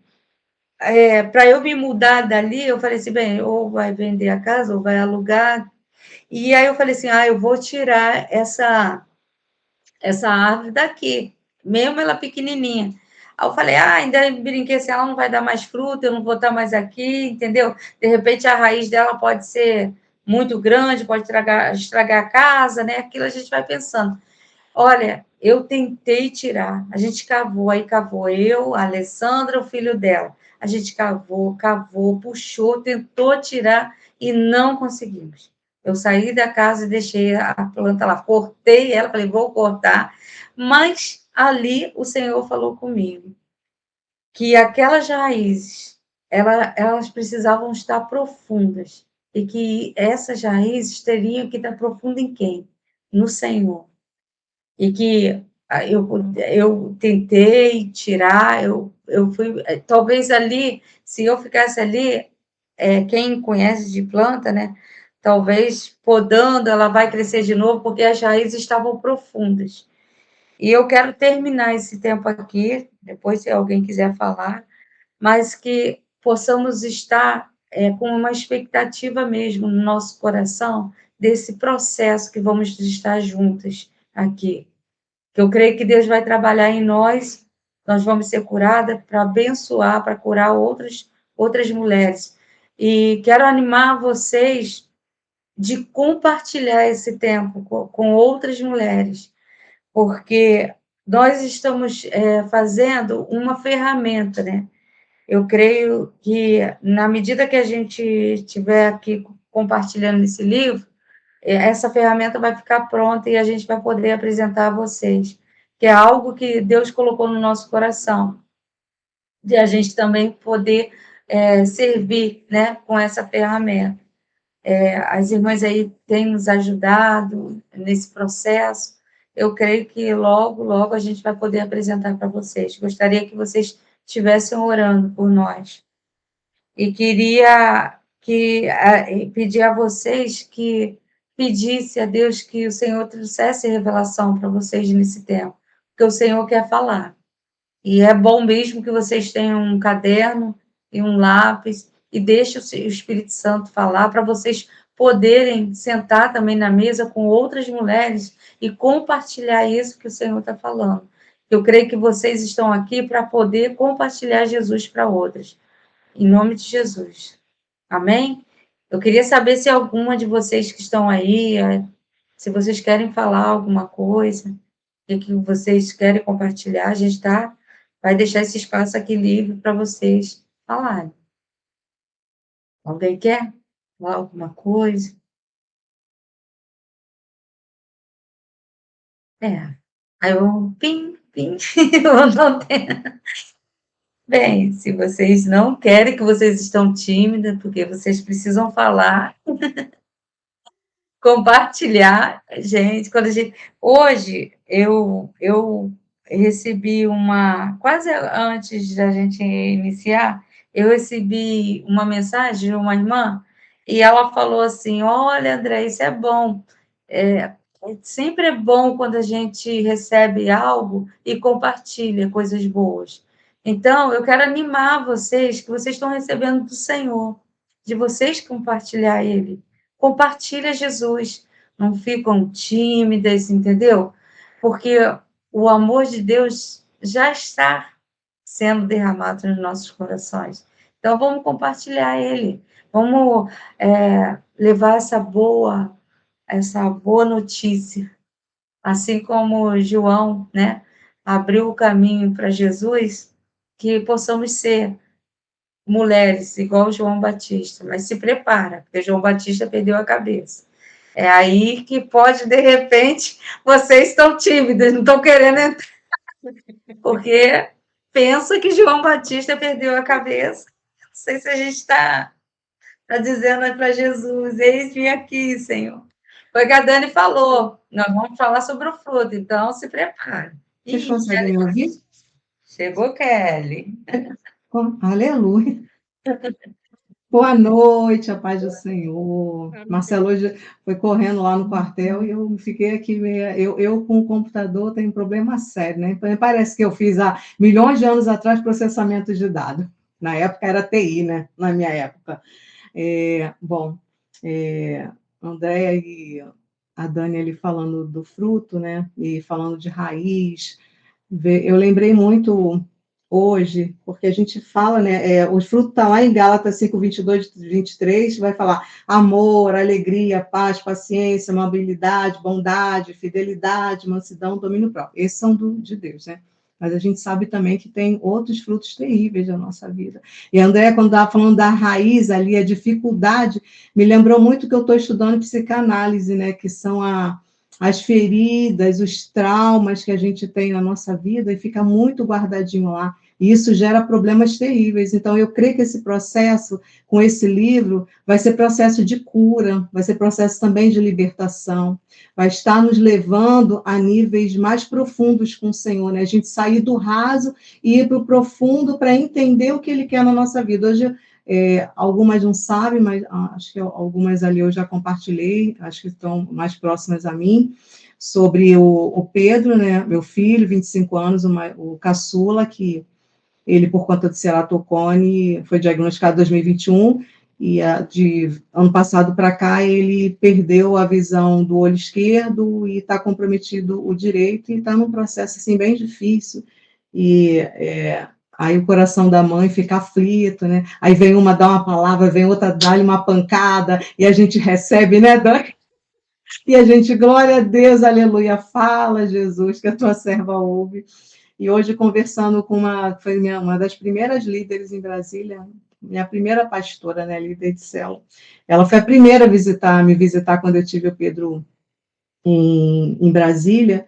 para eu me mudar dali, eu falei assim, bem, ou vai vender a casa, ou vai alugar. E aí eu falei assim, eu vou tirar essa árvore daqui, mesmo ela pequenininha. Aí eu falei, ainda brinquei assim, ela não vai dar mais fruta, eu não vou estar mais aqui, entendeu? De repente a raiz dela pode ser muito grande, pode estragar a casa, né? Aquilo a gente vai pensando. Olha, eu tentei tirar, a gente cavou, aí cavou eu, a Alessandra, o filho dela. A gente cavou, puxou, tentou tirar e não conseguimos. Eu saí da casa e deixei a planta lá, cortei ela, falei, vou cortar, mas ali o Senhor falou comigo que aquelas raízes, elas precisavam estar profundas e que essas raízes teriam que estar profundas em quem? No Senhor. E que eu tentei tirar, eu fui, talvez ali, se eu ficasse ali, quem conhece de planta, né, talvez podando, ela vai crescer de novo, porque as raízes estavam profundas. E eu quero terminar esse tempo aqui, depois se alguém quiser falar, mas que possamos estar com uma expectativa mesmo no nosso coração desse processo que vamos estar juntas aqui, que eu creio que Deus vai trabalhar em nós vamos ser curadas para abençoar, para curar outras mulheres. E quero animar vocês de compartilhar esse tempo com outras mulheres, porque nós estamos fazendo uma ferramenta, né? Eu creio que, na medida que a gente estiver aqui compartilhando esse livro, essa ferramenta vai ficar pronta e a gente vai poder apresentar a vocês, que é algo que Deus colocou no nosso coração, de a gente também poder servir, né, com essa ferramenta. As irmãs aí têm nos ajudado nesse processo, eu creio que logo, logo a gente vai poder apresentar para vocês. Gostaria que vocês estivessem orando por nós. E queria pedir a vocês que pedisse a Deus que o Senhor trouxesse revelação para vocês nesse tempo, porque o Senhor quer falar. E é bom mesmo que vocês tenham um caderno e um lápis e deixe o Espírito Santo falar para vocês poderem sentar também na mesa com outras mulheres e compartilhar isso que o Senhor está falando. Eu creio que vocês estão aqui para poder compartilhar Jesus para outras. Em nome de Jesus. Amém? Eu queria saber se alguma de vocês que estão aí, se vocês querem falar alguma coisa, o que vocês querem compartilhar, a gente vai deixar esse espaço aqui livre para vocês falarem. Alguém quer falar alguma coisa? Aí eu, pim, pim, eu não tenho. Bem, se vocês não querem, que vocês estão tímidas, porque vocês precisam falar, compartilhar, gente, hoje eu recebi quase antes da gente iniciar, eu recebi uma mensagem de uma irmã e ela falou assim: olha, André, isso é bom. Sempre é bom quando a gente recebe algo e compartilha coisas boas. Então, eu quero animar vocês, que vocês estão recebendo do Senhor, de vocês compartilhar Ele. Compartilha Jesus. Não ficam tímidas, entendeu? Porque o amor de Deus já está sendo derramado nos nossos corações. Então, vamos compartilhar Ele. Vamos levar essa boa notícia, assim como João, né, abriu o caminho para Jesus, que possamos ser mulheres igual João Batista, mas se prepara, porque João Batista perdeu a cabeça. É aí que pode, de repente, vocês estão tímidas, não estão querendo entrar, porque pensa que João Batista perdeu a cabeça. Não sei se a gente está dizendo para Jesus, eis-me aqui, Senhor. Foi o que a Dani falou, nós vamos falar sobre o fruto, então se prepare. Vocês conseguem me ouvir? Chegou Kelly. Aleluia. Boa noite, a paz do Senhor. Marcelo hoje foi correndo lá no quartel e eu fiquei aqui meio... Eu com o computador tenho problema sério, né? Parece que eu fiz há milhões de anos atrás processamento de dados. Na época era TI, né? Na minha época. Andréia e a Dani ali falando do fruto, né? E falando de raiz. Eu lembrei muito hoje, porque a gente fala, né? O fruto está lá em Gálatas 5, 22, 23, vai falar amor, alegria, paz, paciência, amabilidade, bondade, fidelidade, mansidão, domínio próprio. Esses são de Deus, né? Mas a gente sabe também que tem outros frutos terríveis na nossa vida. E a Andréia, quando estava falando da raiz ali, a dificuldade, me lembrou muito que eu estou estudando psicanálise, né? Que são as feridas, os traumas que a gente tem na nossa vida e fica muito guardadinho lá. E isso gera problemas terríveis. Então, eu creio que esse processo, com esse livro, vai ser processo de cura, vai ser processo também de libertação, vai estar nos levando a níveis mais profundos com o Senhor, né? A gente sair do raso e ir para o profundo para entender o que Ele quer na nossa vida. Hoje, algumas não sabem, mas acho que algumas ali eu já compartilhei, acho que estão mais próximas a mim, sobre o Pedro, né, meu filho, 25 anos, o caçula, que ele, por conta de ceratocone, foi diagnosticado em 2021, e de ano passado para cá ele perdeu a visão do olho esquerdo e está comprometido o direito, e está num processo assim, bem difícil, e aí o coração da mãe fica aflito, né? Aí vem uma dar uma palavra, vem outra dar-lhe uma pancada, e a gente recebe, né, Dani? E a gente, glória a Deus, aleluia, fala, Jesus, que a tua serva ouve. E hoje, conversando com foi uma das primeiras líderes em Brasília, minha primeira pastora, né, líder de célula, ela foi a primeira a me visitar quando eu tive o Pedro em Brasília,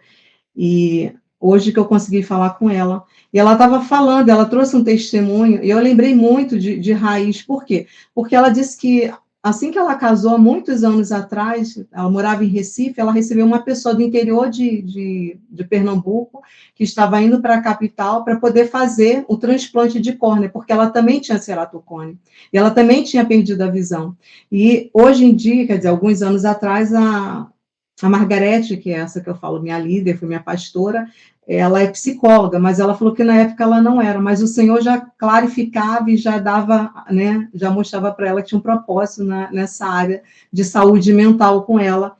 e hoje que eu consegui falar com ela, e ela estava falando, ela trouxe um testemunho, e eu lembrei muito de raiz, por quê? Porque ela disse que, assim que ela casou, há muitos anos atrás, ela morava em Recife, ela recebeu uma pessoa do interior de Pernambuco, que estava indo para a capital para poder fazer o transplante de córnea, porque ela também tinha ceratocone, e ela também tinha perdido a visão. E hoje em dia, quer dizer, alguns anos atrás, a Margarete, que é essa que eu falo, minha líder, foi minha pastora, ela é psicóloga, mas ela falou que na época ela não era, mas o Senhor já clarificava e já dava, né, já mostrava para ela que tinha um propósito nessa área de saúde mental com ela.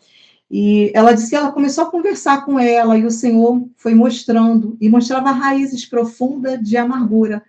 E ela disse que ela começou a conversar com ela, e o Senhor foi mostrando, e mostrava raízes profundas de amargura.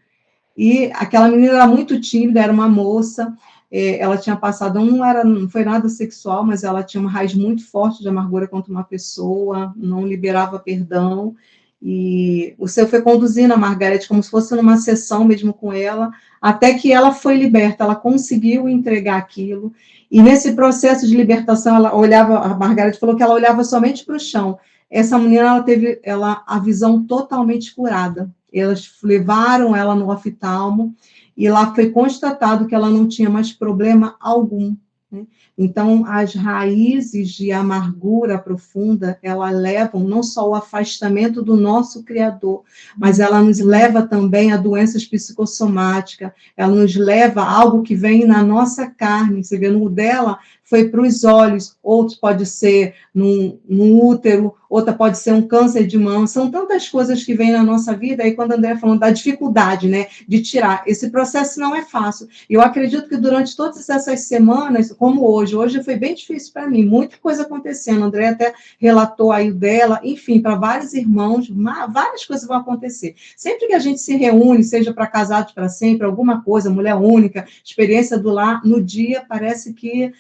E aquela menina era muito tímida, era uma moça, ela tinha passado, não foi nada sexual, mas ela tinha uma raiz muito forte de amargura contra uma pessoa, não liberava perdão, e o Senhor foi conduzindo a Margarete como se fosse numa sessão mesmo com ela, até que ela foi liberta, ela conseguiu entregar aquilo, e nesse processo de libertação, ela olhava, a Margarete falou que ela olhava somente para o chão. Essa menina, ela teve a visão totalmente curada. Elas levaram ela no oftalmo, e lá foi constatado que ela não tinha mais problema algum. né? Então, as raízes de amargura profunda, ela levam não só o afastamento do nosso Criador, mas ela nos leva também a doenças psicossomáticas, ela nos leva a algo que vem na nossa carne. Você vê, no dela foi para os olhos, outro pode ser no útero, outra pode ser um câncer de mama. São tantas coisas que vêm na nossa vida. Aí quando a André falando da dificuldade, né, de tirar, esse processo não é fácil. Eu acredito que durante todas essas semanas, como hoje foi bem difícil para mim, muita coisa acontecendo. A André até relatou aí o dela, enfim, para vários irmãos, várias coisas vão acontecer. Sempre que a gente se reúne, seja para casados para sempre, alguma coisa, mulher única, experiência do lar, no dia parece que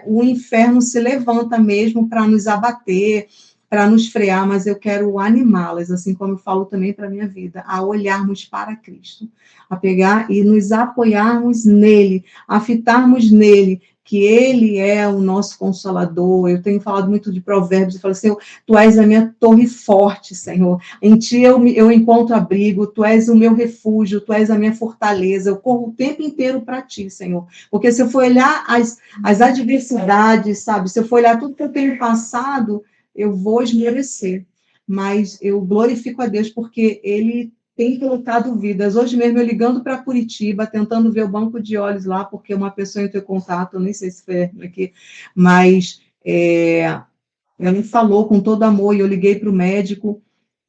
o inferno se levanta mesmo para nos abater, para nos frear, mas eu quero animá-las, assim como eu falo também para a minha vida, a olharmos para Cristo, a pegar e nos apoiarmos nele, a fitarmos nele, que ele é o nosso consolador. Eu tenho falado muito de provérbios, eu falo, Senhor, tu és a minha torre forte, Senhor, em ti eu encontro abrigo, tu és o meu refúgio, tu és a minha fortaleza, eu corro o tempo inteiro para ti, Senhor, porque se eu for olhar as adversidades, sabe, se eu for olhar tudo que eu tenho passado, eu vou esmorecer, mas eu glorifico a Deus porque ele tem colocado vidas. Hoje mesmo eu ligando para Curitiba, tentando ver o banco de olhos lá, porque uma pessoa entrou em contato, eu nem sei se foi aqui, mas ela me falou com todo amor, e eu liguei para o médico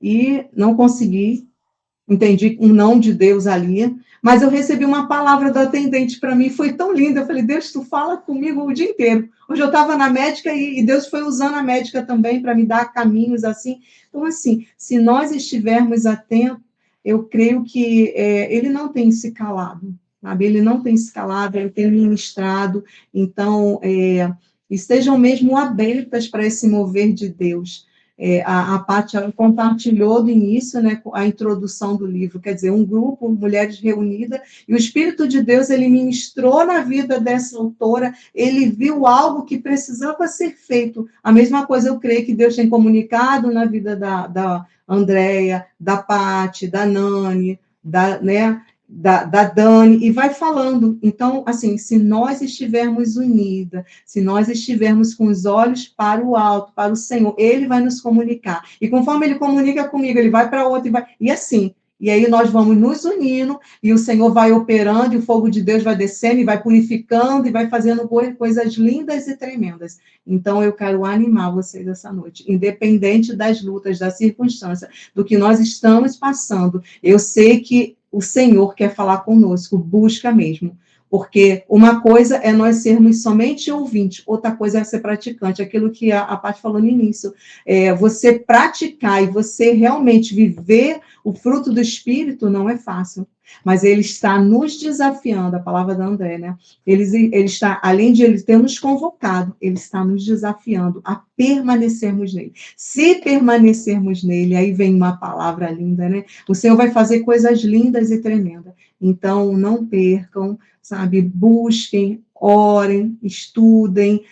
e não consegui, entendi um não de Deus ali, mas eu recebi uma palavra da atendente para mim, foi tão linda, eu falei, Deus, tu fala comigo o dia inteiro. Hoje eu estava na médica e Deus foi usando a médica também para me dar caminhos assim. Então, assim, se nós estivermos atentos, eu creio que ele não tem se calado, sabe? Ele não tem se calado, ele tem ministrado, então, estejam mesmo abertas para esse mover de Deus. A Pátia compartilhou do início, né, a introdução do livro, quer dizer, um grupo, mulheres reunidas, e o Espírito de Deus, ele ministrou na vida dessa autora, ele viu algo que precisava ser feito. A mesma coisa eu creio que Deus tem comunicado na vida da Andréia, da Pátia, da Nani, da Dani, e vai falando. Então, assim, se nós estivermos unidas, se nós estivermos com os olhos para o alto, para o Senhor, ele vai nos comunicar. E conforme ele comunica comigo, ele vai para outro, e assim. E aí nós vamos nos unindo, e o Senhor vai operando, e o fogo de Deus vai descendo, e vai purificando, e vai fazendo coisas lindas e tremendas. Então, eu quero animar vocês essa noite, independente das lutas, da circunstância, do que nós estamos passando. Eu sei que o Senhor quer falar conosco, busca mesmo. Porque uma coisa é nós sermos somente ouvintes, outra coisa é ser praticante. Aquilo que a Paty falou no início, você praticar e você realmente viver o fruto do Espírito não é fácil. Mas ele está nos desafiando, a palavra da André, né? Ele está, além de ele ter nos convocado, ele está nos desafiando a permanecermos nele. Se permanecermos nele, aí vem uma palavra linda, né? O Senhor vai fazer coisas lindas e tremendas. Então, não percam, sabe? Busquem, orem, estudem,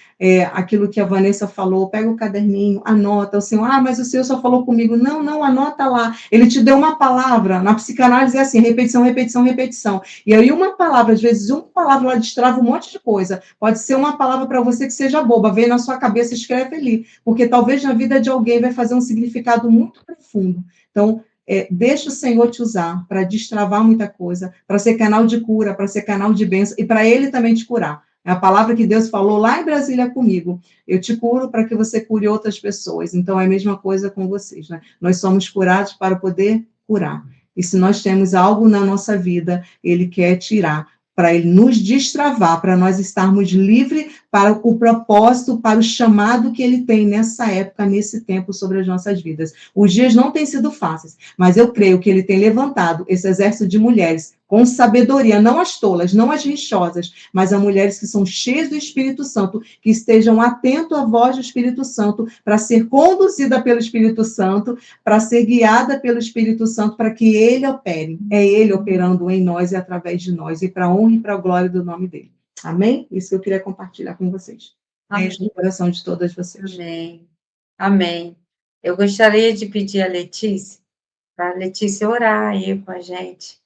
aquilo que a Vanessa falou, pega o caderninho, anota, o Senhor, mas o Senhor só falou comigo. Não, anota lá. Ele te deu uma palavra, na psicanálise é assim, repetição, repetição, repetição. E aí uma palavra, às vezes uma palavra ela destrava um monte de coisa. Pode ser uma palavra para você que seja boba, vem na sua cabeça, escreve ali, porque talvez na vida de alguém vai fazer um significado muito profundo. Então, deixa o Senhor te usar para destravar muita coisa, para ser canal de cura, para ser canal de bênção, e para Ele também te curar. É a palavra que Deus falou lá em Brasília comigo. Eu te curo para que você cure outras pessoas. Então, é a mesma coisa com vocês, né? Nós somos curados para poder curar. E se nós temos algo na nossa vida, Ele quer tirar, para Ele nos destravar, para nós estarmos livres para o propósito, para o chamado que Ele tem nessa época, nesse tempo, sobre as nossas vidas. Os dias não têm sido fáceis, mas eu creio que Ele tem levantado esse exército de mulheres com sabedoria, não as tolas, não as rixosas, mas as mulheres que são cheias do Espírito Santo, que estejam atentos à voz do Espírito Santo, para ser conduzida pelo Espírito Santo, para ser guiada pelo Espírito Santo, para que Ele opere. É Ele operando em nós e através de nós, e para a honra e para a glória do nome dEle. Amém? Isso que eu queria compartilhar com vocês. Beijo no coração de todas vocês. Amém. Amém. Eu gostaria de pedir a Letícia, para a Letícia orar aí com a gente.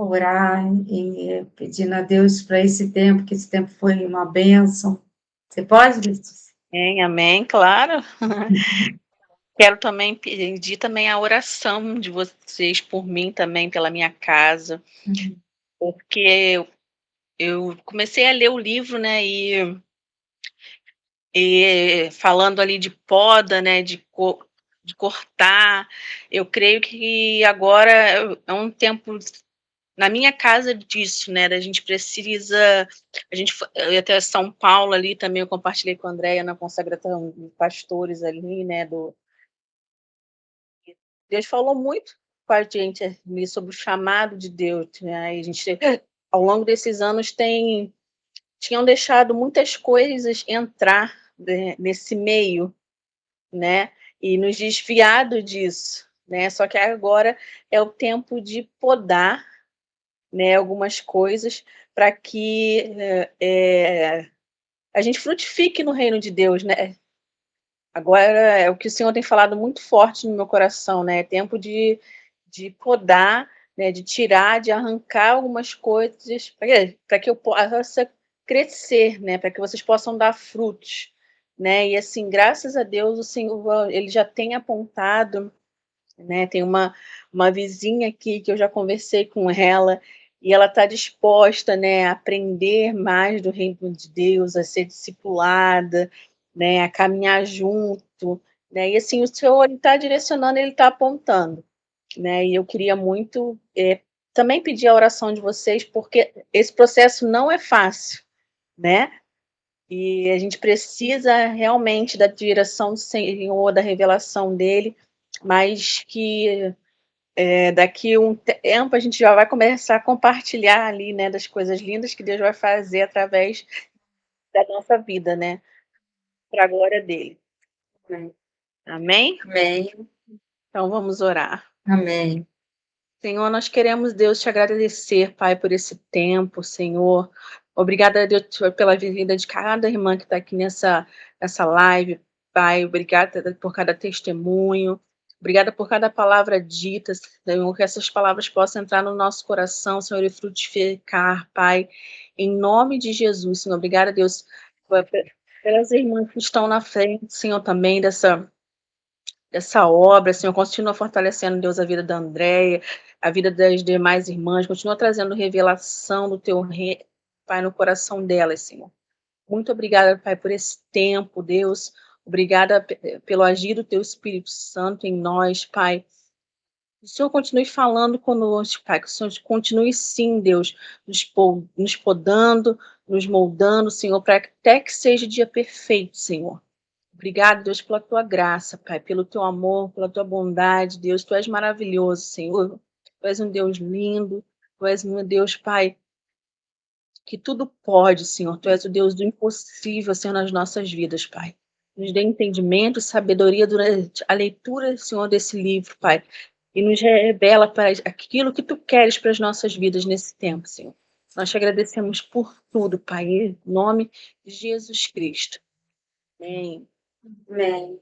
orar e pedindo a Deus para esse tempo, que esse tempo foi uma bênção. Você pode, Letícia? Amém, claro. Quero também pedir também a oração de vocês por mim também, pela minha casa, porque eu comecei a ler o livro, né, e falando ali de poda, né, de cortar, eu creio que agora é um tempo na minha casa disso, né, da gente precisa, eu ia até São Paulo ali também, eu compartilhei com a Andréia na consagração de pastores ali, né, Deus falou muito com a gente ali sobre o chamado de Deus, né, e a gente, ao longo desses anos, tinham deixado muitas coisas entrar, né, nesse meio, né, e nos desviado disso, né, só que agora é o tempo de podar, né, algumas coisas para que a gente frutifique no reino de Deus, né. Agora é o que o Senhor tem falado muito forte no meu coração, né, é tempo de podar, né, de tirar, de arrancar algumas coisas para que eu possa crescer, né, para que vocês possam dar frutos, né. E assim, graças a Deus, o Senhor, ele já tem apontado, né, tem uma vizinha aqui que eu já conversei com ela, e ela está disposta, né, a aprender mais do reino de Deus, a ser discipulada, né, a caminhar junto, né, e assim, o Senhor está direcionando, ele está apontando, né, e eu queria muito, também pedir a oração de vocês, porque esse processo não é fácil, né, e a gente precisa realmente da direção do Senhor, da revelação dele, mas que daqui um tempo a gente já vai começar a compartilhar ali, né, das coisas lindas que Deus vai fazer através da nossa vida, né, para a glória dele. Amém. Amém? Amém. Então vamos orar. Amém. Senhor, nós queremos, Deus, te agradecer, Pai, por esse tempo, Senhor. Obrigada, Deus, pela vida de cada irmã que está aqui nessa live, Pai. Obrigada por cada testemunho. Obrigada por cada palavra dita, Senhor, que essas palavras possam entrar no nosso coração, Senhor, e frutificar, Pai. Em nome de Jesus, Senhor. Obrigada, Deus, pelas irmãs que estão na frente, Senhor, também dessa obra, Senhor, continua fortalecendo, Deus, a vida da Andréia, a vida das demais irmãs, continua trazendo revelação do teu reino, Pai, no coração delas, Senhor. Muito obrigada, Pai, por esse tempo, Deus. Obrigada pelo agir do teu Espírito Santo em nós, Pai. Que o Senhor continue falando conosco, Pai, que o Senhor continue, sim, Deus, nos podando, nos moldando, Senhor, para até que seja o dia perfeito, Senhor. Obrigado, Deus, pela tua graça, Pai, pelo teu amor, pela tua bondade, Deus. Tu és maravilhoso, Senhor. Tu és um Deus lindo. Tu és um Deus, Pai, que tudo pode, Senhor. Tu és o Deus do impossível, Senhor, nas nossas vidas, Pai. Nos dê entendimento e sabedoria durante a leitura, Senhor, desse livro, Pai. E nos revela, Pai, aquilo que tu queres para as nossas vidas nesse tempo, Senhor. Nós te agradecemos por tudo, Pai, em nome de Jesus Cristo. Amém. Amém.